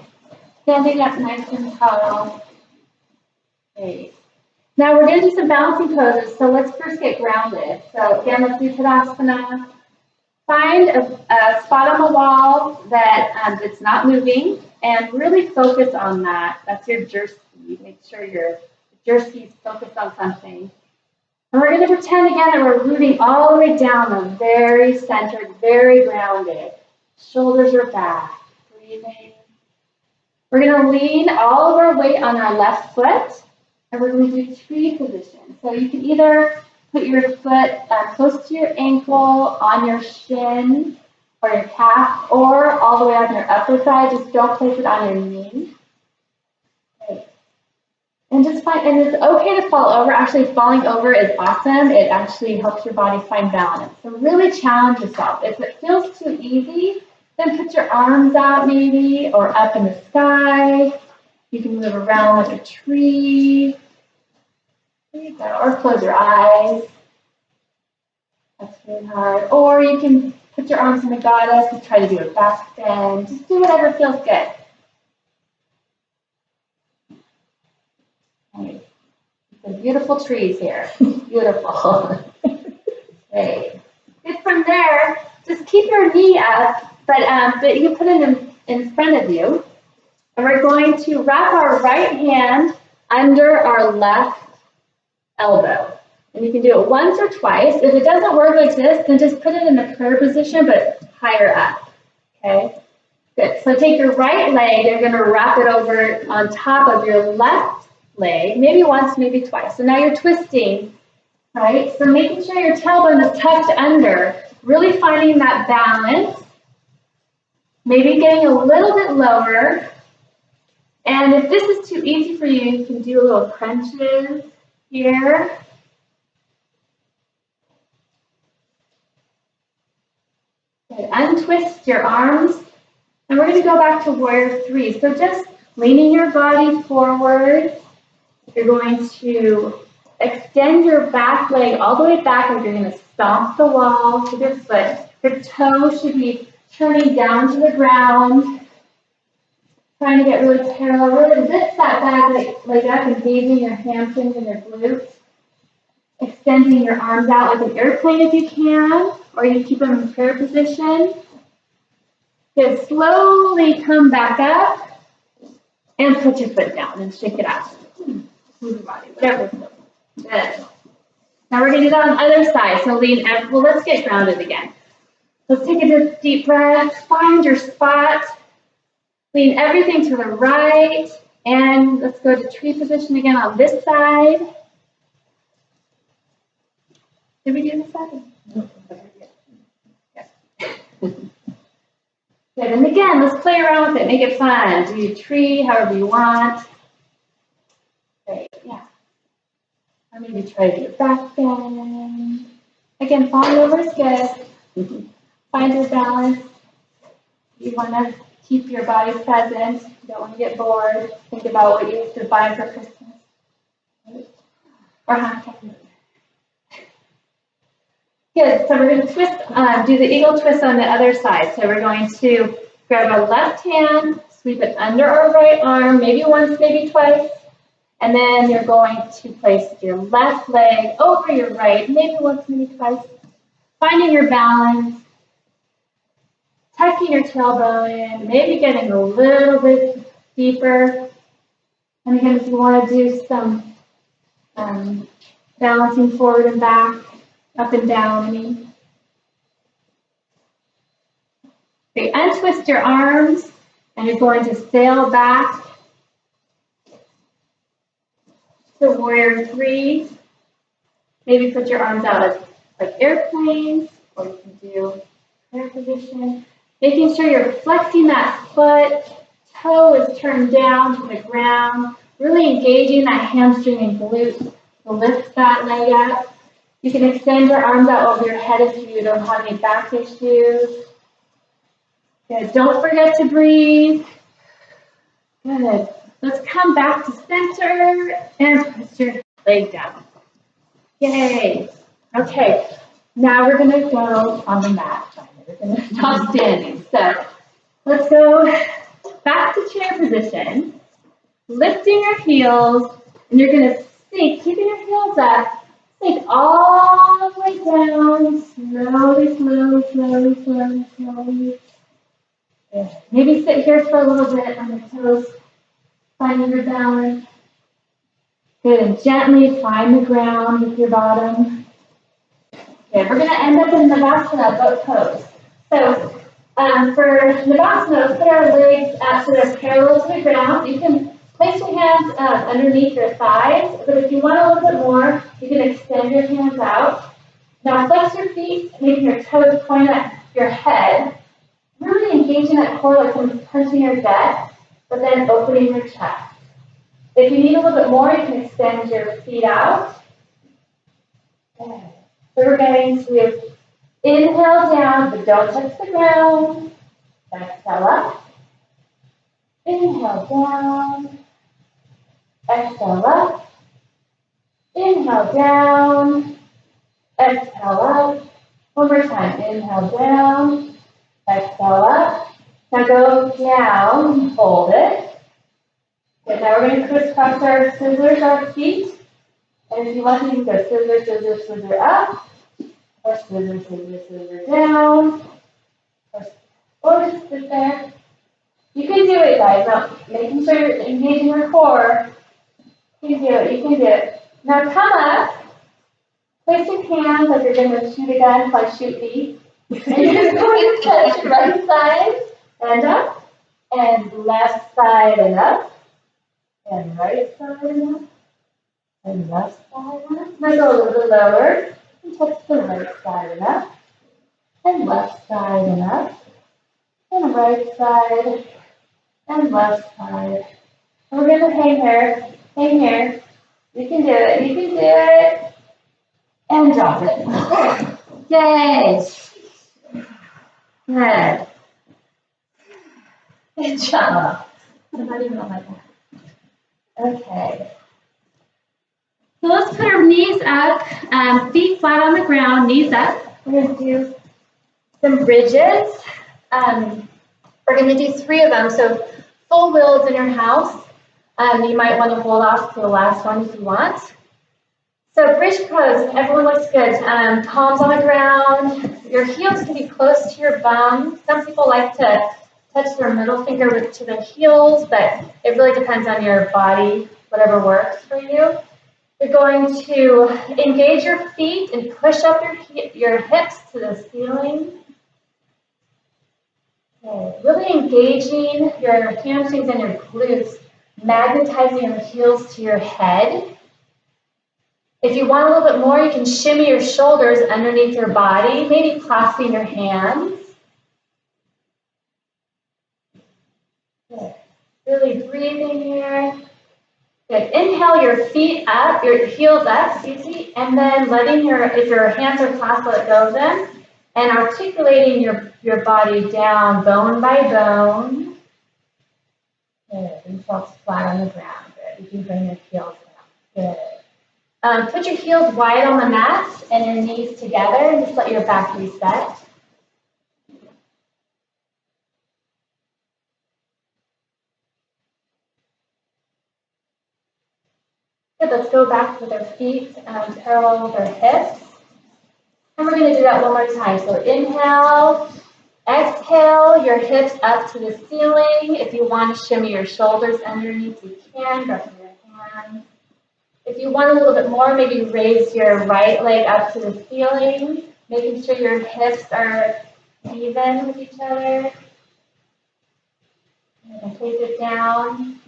Speaker 1: Standing up nice and tall. Great. Now we're going to do some balancing poses, so let's first get grounded. So again, let's do Shavasana. Find a spot on the wall that it's not moving, and really focus on that. That's your jersey. Make sure your jersey is focused on something. And we're going to pretend again that we're rooting all the way down, very centered, very grounded. Shoulders are back. Breathing. We're going to lean all of our weight on our left foot. And we're going to do tree position. So you can either put your foot close to your ankle, on your shin, or your calf, or all the way on your upper thigh. Just don't place it on your knee. Okay. And just find, and it's okay to fall over. Actually, falling over is awesome. It actually helps your body find balance. So really challenge yourself. If it feels too easy, then put your arms out maybe, or up in the sky. You can move around like a tree. There you go. Or close your eyes. That's really hard. Or you can put your arms in the goddess and try to do a back bend. Just do whatever feels good. Nice. Some beautiful trees here. Beautiful. Great. Good from there. Just keep your knee up, but you can put it in front of you. And we're going to wrap our right hand under our left elbow. And you can do it once or twice. If it doesn't work like this, then just put it in the prayer position, but higher up. Okay? Good. So take your right leg, you're going to wrap it over on top of your left leg, maybe once, maybe twice. So now you're twisting, right? So making sure your tailbone is tucked under, really finding that balance, maybe getting a little bit lower. And if this is too easy for you, you can do a little crunches here. Okay, untwist your arms. And we're going to go back to warrior three. So just leaning your body forward. You're going to extend your back leg all the way back, and you're going to stomp the wall with your foot. Your toe should be turning down to the ground.
Speaker 2: Trying to get really parallel. Really lift that back leg up, engaging your hamstrings and your glutes. Extending your arms out like an airplane if you can, or you can keep them in prayer position. Good. Slowly come back up and put your foot down and shake it out. Move your body, whatever feels. Good. Now we're going to do that on the other side. So lean, well, let's get grounded again. Let's take a deep breath. Find your spot. Lean everything to the right. And let's go to tree position again on this side. Did we do this side? Yes. Good. And again, let's play around with it. Make it fun. Do your tree however you want. Great. Yeah. Or maybe try to do your back bend. Again, falling over is good. Find your balance. You want to keep your body present. You don't want to get bored. Think about what you used to buy for Christmas. Or half-time. Good, so we're going to twist, do the eagle twist on the other side. So we're going to grab our left hand, sweep it under our right arm, maybe once, maybe twice. And then you're going to place your left leg over your right, maybe once, maybe twice. Finding your balance, tucking your tailbone in, maybe getting a little bit deeper. And again, if you want to do some balancing forward and back, up and down, Okay, untwist your arms, and you're going to sail back to warrior three. Maybe put your arms out as like airplanes, or you can do prayer position. Making sure you're flexing that foot, toe is turned down to the ground, really engaging that hamstring and glute to lift that leg up. You can extend your arms out over your head if you don't have any back issues. Good. Don't forget to breathe. Good. Let's come back to center and put your leg down. Yay. Okay. Now we're going to go on the mat. We're going to stop standing. So let's go back to chair position. Lifting your heels, and you're going to sink, keeping your heels up. Sink all the way down, slowly, slowly, slowly, slowly, slowly. Good. Maybe sit here for a little bit on your toes, finding your balance. Good, and gently find the ground with your bottom. Good, we're going to end up in Shavasana, boat pose. So for Shavasana, let's put our legs so they're parallel to the ground. You can place your hands underneath your thighs, but if you want a little bit more, you can extend your hands out. Now flex your feet, making your toes point at your head. Really engaging that core like someone's punching your gut, but then opening your chest. If you need a little bit more, you can extend your feet out. Okay. So we're going to inhale down, but don't touch the ground. Exhale up. Inhale down. Exhale up. Inhale down. Exhale up. One more time. Inhale down. Exhale up. Now go down and hold it. Good. Now we're going to crisscross our scissors, our feet. And if you want, you can go scissor, scissor, scissor up. Or scissor, scissor, scissor down. Or just sit there. You can do it, guys. Now, making sure you're engaging your core. You can do it. You can do it. Now come up. Place your hands like you're going to shoot a gun, like shoot beef. And you're just going to touch your right side and up. And left side and up. And right side and up. And left side and up. Now go a little bit lower. And touch the right side and up. And left side and up. And right side. And left side. And we're going to hang here. Hang here. You can do it. You can do it. And drop it. Yay. Good. Good job. I'm not even on my back. Okay. So let's put our knees up, feet flat on the ground, knees up. We're going to do some bridges. We're going to do 3 of them. So
Speaker 1: full wheels in your house. You might want to hold off to the last one if you want. So bridge pose, everyone looks good. Palms on the ground. Your heels can be close to your bum. Some people like to touch their middle finger to their heels, but it really depends on your body, whatever works for you. You're going to engage your feet and push up your hips to the ceiling. Okay. Really engaging your hamstrings and your glutes, magnetizing your heels to your head. If you want a little bit more, you can shimmy your shoulders underneath your body, maybe clasping your hands. Good. Really breathing here. Good. Inhale your feet up, your heels up, and then letting if your hands are clasped, let go of them, and articulating your body down, bone by bone. Good. And yourself flat on the ground. Good. You can bring your heels down. Good. Put your heels wide on the mat and your knees together and just let your back reset. Good, let's go back with our feet parallel with our hips. And we're going to do that one more time. So inhale, exhale, your hips up to the ceiling. If you want to shimmy your shoulders underneath, you can. Grab your hands. If you want a little bit more, maybe raise your right leg up to the ceiling, making sure your hips are even with each other. And then place it down.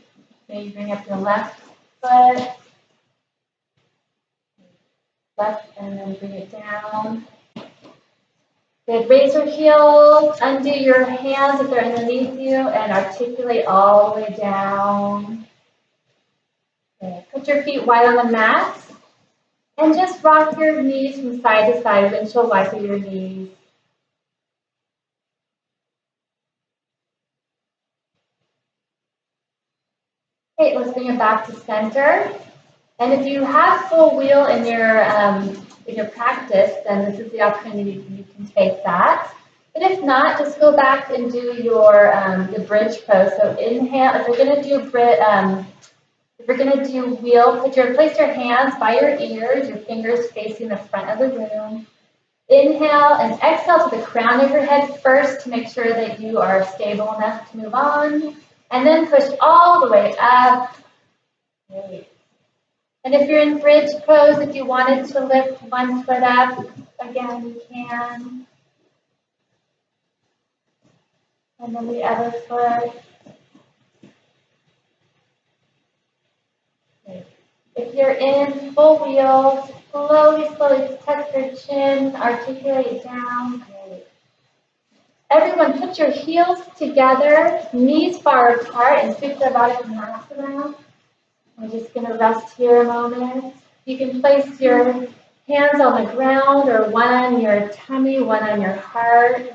Speaker 1: Maybe bring up your left foot. Left, and then bring it down. Good. Raise your heels, undo your hands if they're underneath you, and articulate all the way down. Good. Put your feet wide on the mat. And just rock your knees from side to side, windshield wiper your knees. Okay, let's bring it back to center. And if you have full wheel in your practice, then this is the opportunity you can take that. But if not, just go back and do the bridge pose. So inhale. If you're gonna do wheel, place your hands by your ears, your fingers facing the front of the room. Inhale and exhale to the crown of your head first to make sure that you are stable enough to move on. And then push all the way up. Great. And if you're in bridge pose, if you wanted to lift one foot up, again, you can. And then the other foot. Great. If you're in full wheel, slowly touch your chin, articulate down. Great. Everyone, put your heels together, knees far apart, and sweep their body from Shavasana. We're just going to rest here a moment. You can place your hands on the ground or one on your tummy, one on your heart.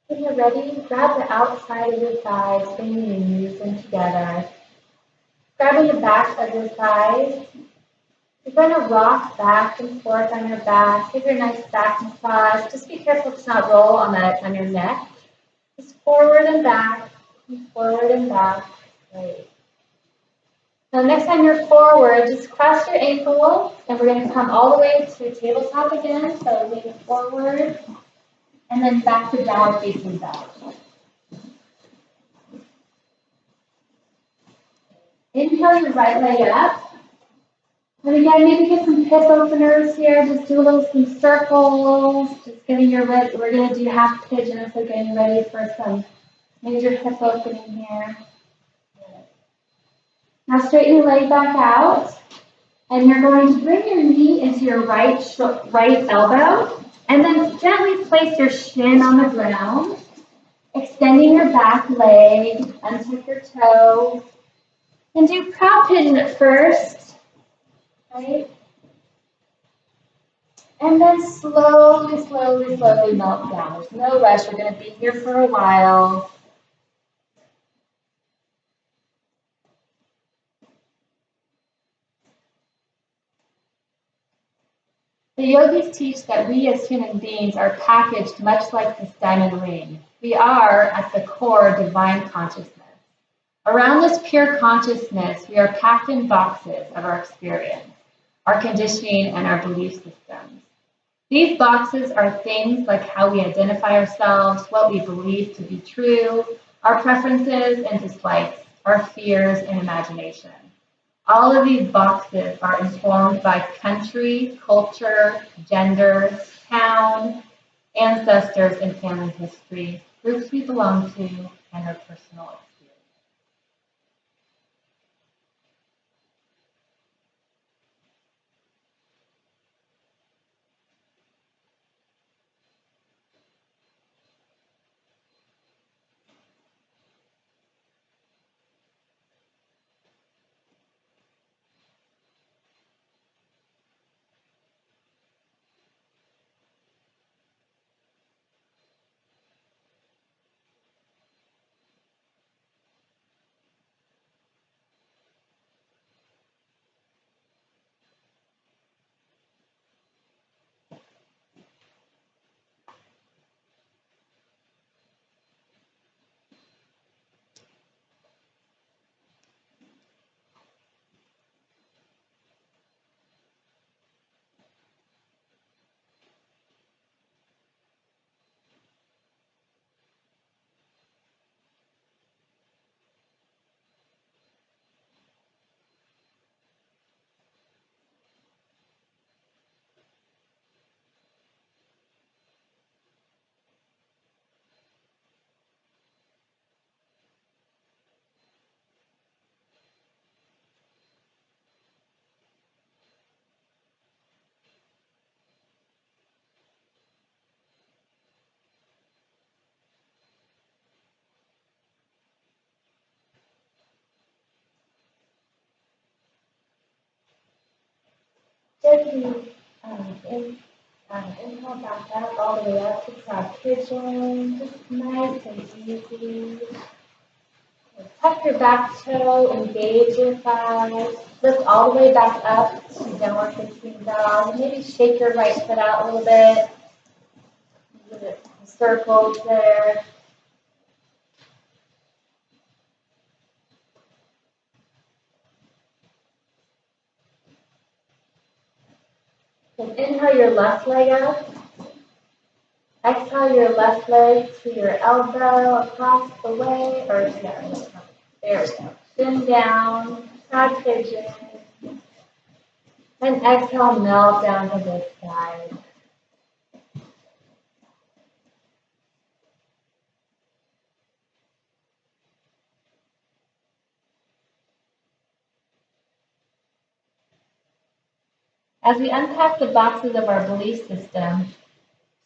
Speaker 1: When you're ready, grab the outside of your thighs, bringing your knees in together. Grabbing the back of your thighs. You're going to rock back and forth on your back. Give your nice back massage. Just be careful to not roll on your neck. Just forward and back, forward and back. Great. Now, next time you're forward, just cross your ankle, and we're going to come all the way to tabletop again. So lean forward. And then back to downward facing dog. Inhale your right leg up. And again, maybe get some hip openers here. Just do some circles. Just getting your ready. We're going to do half pigeon, so getting ready for some major hip opening here. Now straighten your leg back out.
Speaker 2: And you're going to bring your knee into your right elbow, and then gently place your shin on the ground, extending your back leg, untuck your toe, and do prow pigeon at first, right? And then slowly, slowly, slowly melt down. There's no rush. We're going to be here for a while. The yogis teach that we as human beings are packaged much like this diamond ring. We are, at the core, divine consciousness. Around this pure consciousness, we are packed in boxes of our experience, our conditioning, and our belief systems. These boxes are things like how we identify ourselves, what we believe to be true, our preferences and dislikes, our fears and imagination. All of these boxes are informed by country, culture, gender, town, ancestors, and family history, groups we belong to, and our personal experience. Gently inhale back up all the way up to side pigeon, just nice and easy. Tuck your back toe, engage your thighs, lift all the way back up to downward facing dog. Maybe shake your right foot out a little bit. Give it some circles there. And inhale your left leg up. Exhale your left leg to your elbow across the way, or yeah, there we go. Chin down, side pigeon. And exhale, melt down to this side. As we unpack the boxes of our belief system,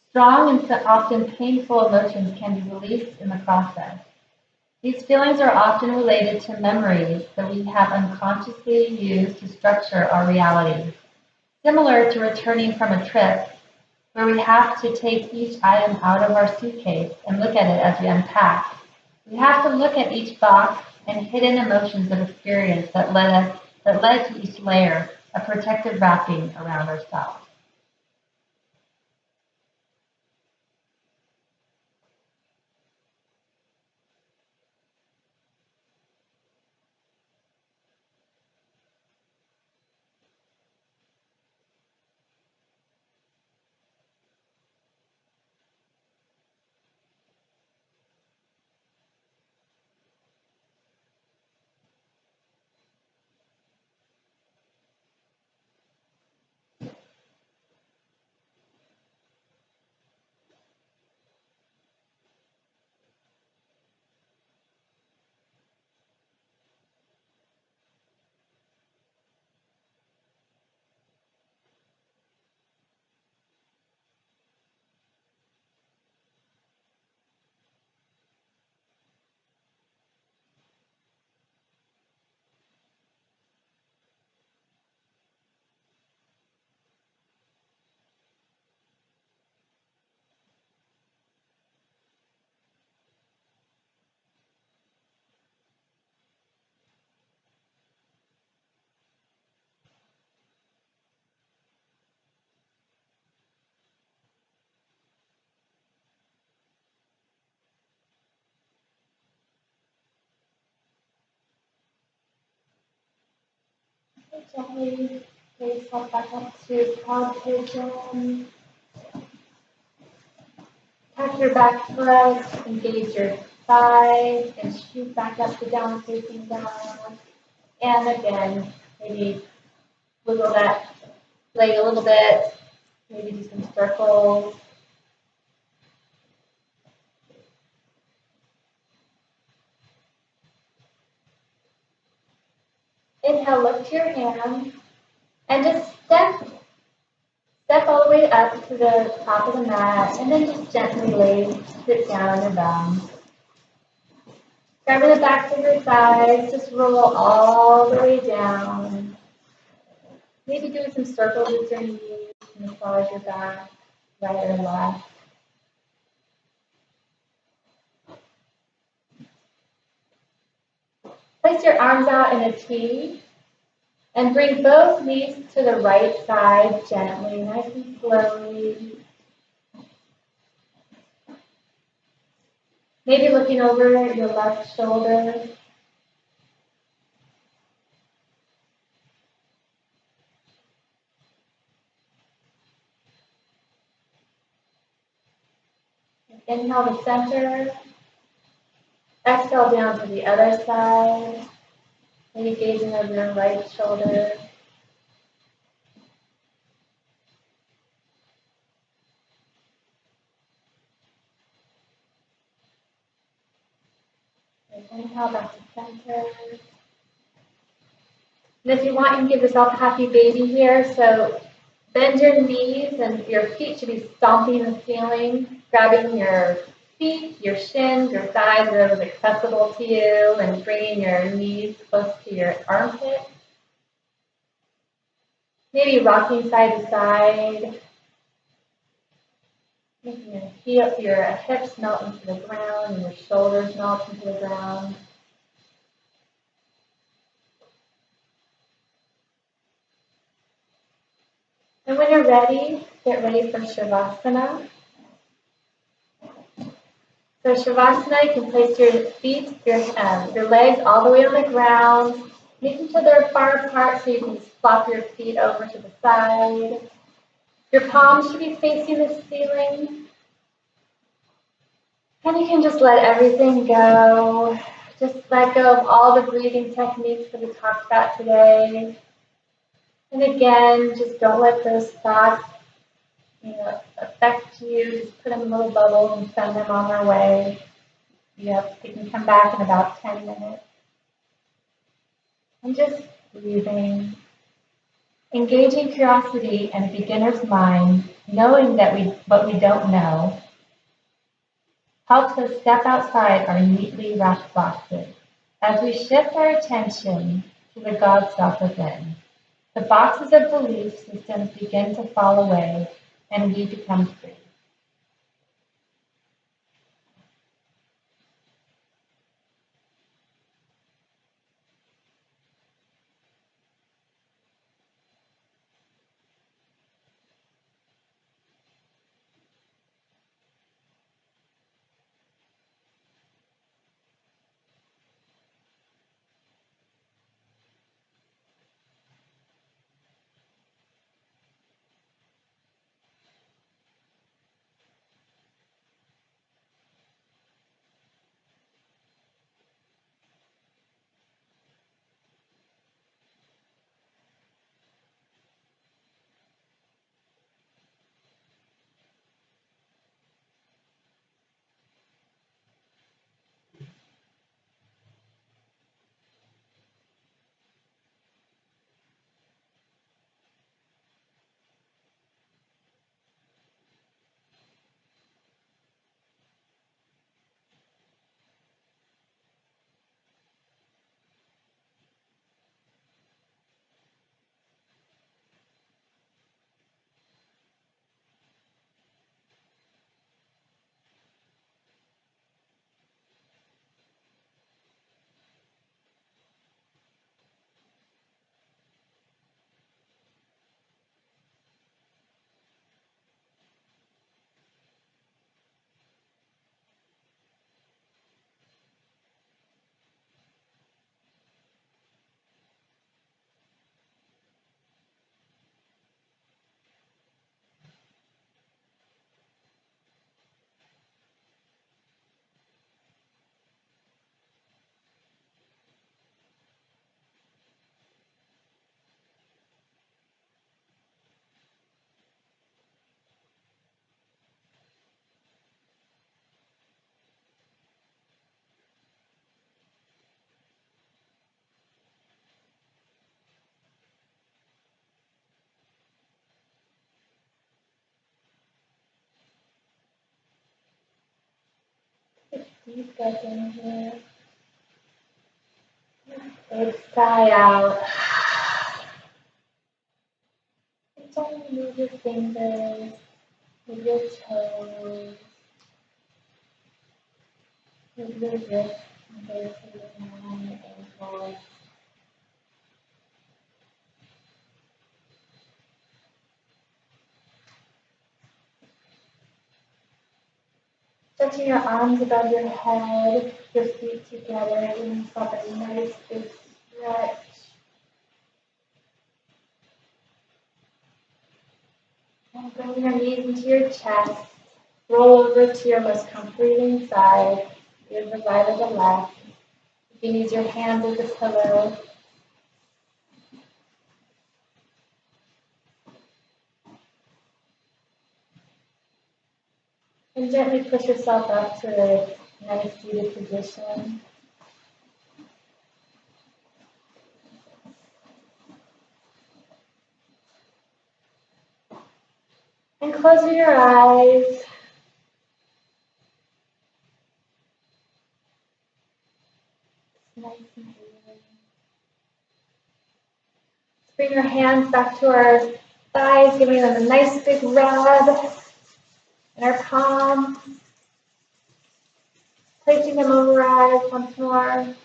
Speaker 2: strong and often painful emotions can be released in the process. These feelings are often related to memories that we have unconsciously used to structure our reality. Similar to returning from a trip, where we have to take each item out of our suitcase and look at it as we unpack. We have to look at each box and hidden emotions of experience that led to each layer, a protective wrapping around ourselves.
Speaker 1: Gently raise yourself back up to proud pigeon. Tuck your back foot, engage your thigh, and shoot back up to down facing dog. And again, maybe wiggle that leg a little bit, maybe do some circles. Inhale, lift your hands, and just step all the way up to the top of the mat, and then just gently sit down on your bum. Grabbing the backs of your thighs, just roll all the way down. Maybe doing some circles with your knees, massage your back, right or left. Place your arms out in a T and bring both knees to the right side gently, nice and slowly. Maybe looking over your left shoulder. Inhale to center. Exhale down to the other side. Maybe gazing over your right shoulder. Inhale back to center. And if you want, you can give yourself a happy baby here. So bend your knees and your feet should be stomping the ceiling, grabbing your feet, your shins, your thighs, whatever's accessible to you, and bringing your knees close to your armpit. Maybe rocking side to side, making your hips melt into the ground and your shoulders melt into the ground. And when you're ready, get ready for Shavasana. So Shavasana, you can place your feet, your legs all the way on the ground, making sure they're far apart so you can just flop your feet over to the side. Your palms should be facing the ceiling. And you can just let everything go. Just let go of all the breathing techniques that we talked about today. And again, just don't let those thoughts affect you. Just put them in little bubbles and send them on their way. You can come back in about 10 minutes. And just breathing. Engaging curiosity and a beginner's mind, knowing that what we don't know, helps us step outside our neatly wrapped boxes. As we shift our attention to the God self within, the boxes of belief systems begin to fall away and we become free. Deep breath in here. Big sigh out. Don't move your fingers, move your toes, move your wrists and base of your hand, ankles. Stretching your arms above your head, your feet together, giving yourself a nice big stretch. And bring your knees into your chest. Roll over to your most comforting side, either the right or the left. You can use your hands as a pillow. And gently push yourself up to a nice seated position. And close your eyes. Nice and easy. Bring your hands back to our thighs, giving them a nice big rub in our palms. Placing them over our eyes once more.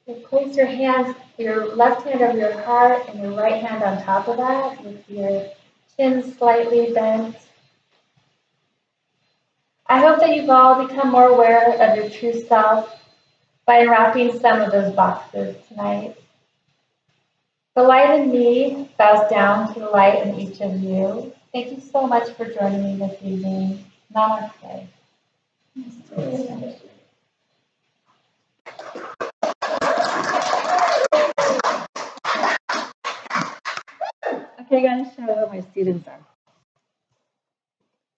Speaker 1: And place your hands, your left hand over your heart and your right hand on top of that with your chin slightly bent. I hope that you've all become more aware of your true self by unwrapping some of those boxes tonight. The light in me bows down to the light in each of you. Thank you so much for joining me this evening. Namaste. Okay, I'm going to show who my students are.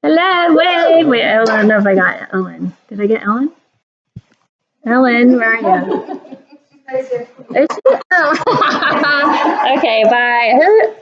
Speaker 1: Hello, wait, I don't know if I got Ellen. Did I get Ellen? Ellen, where are you? There she is. Okay, bye.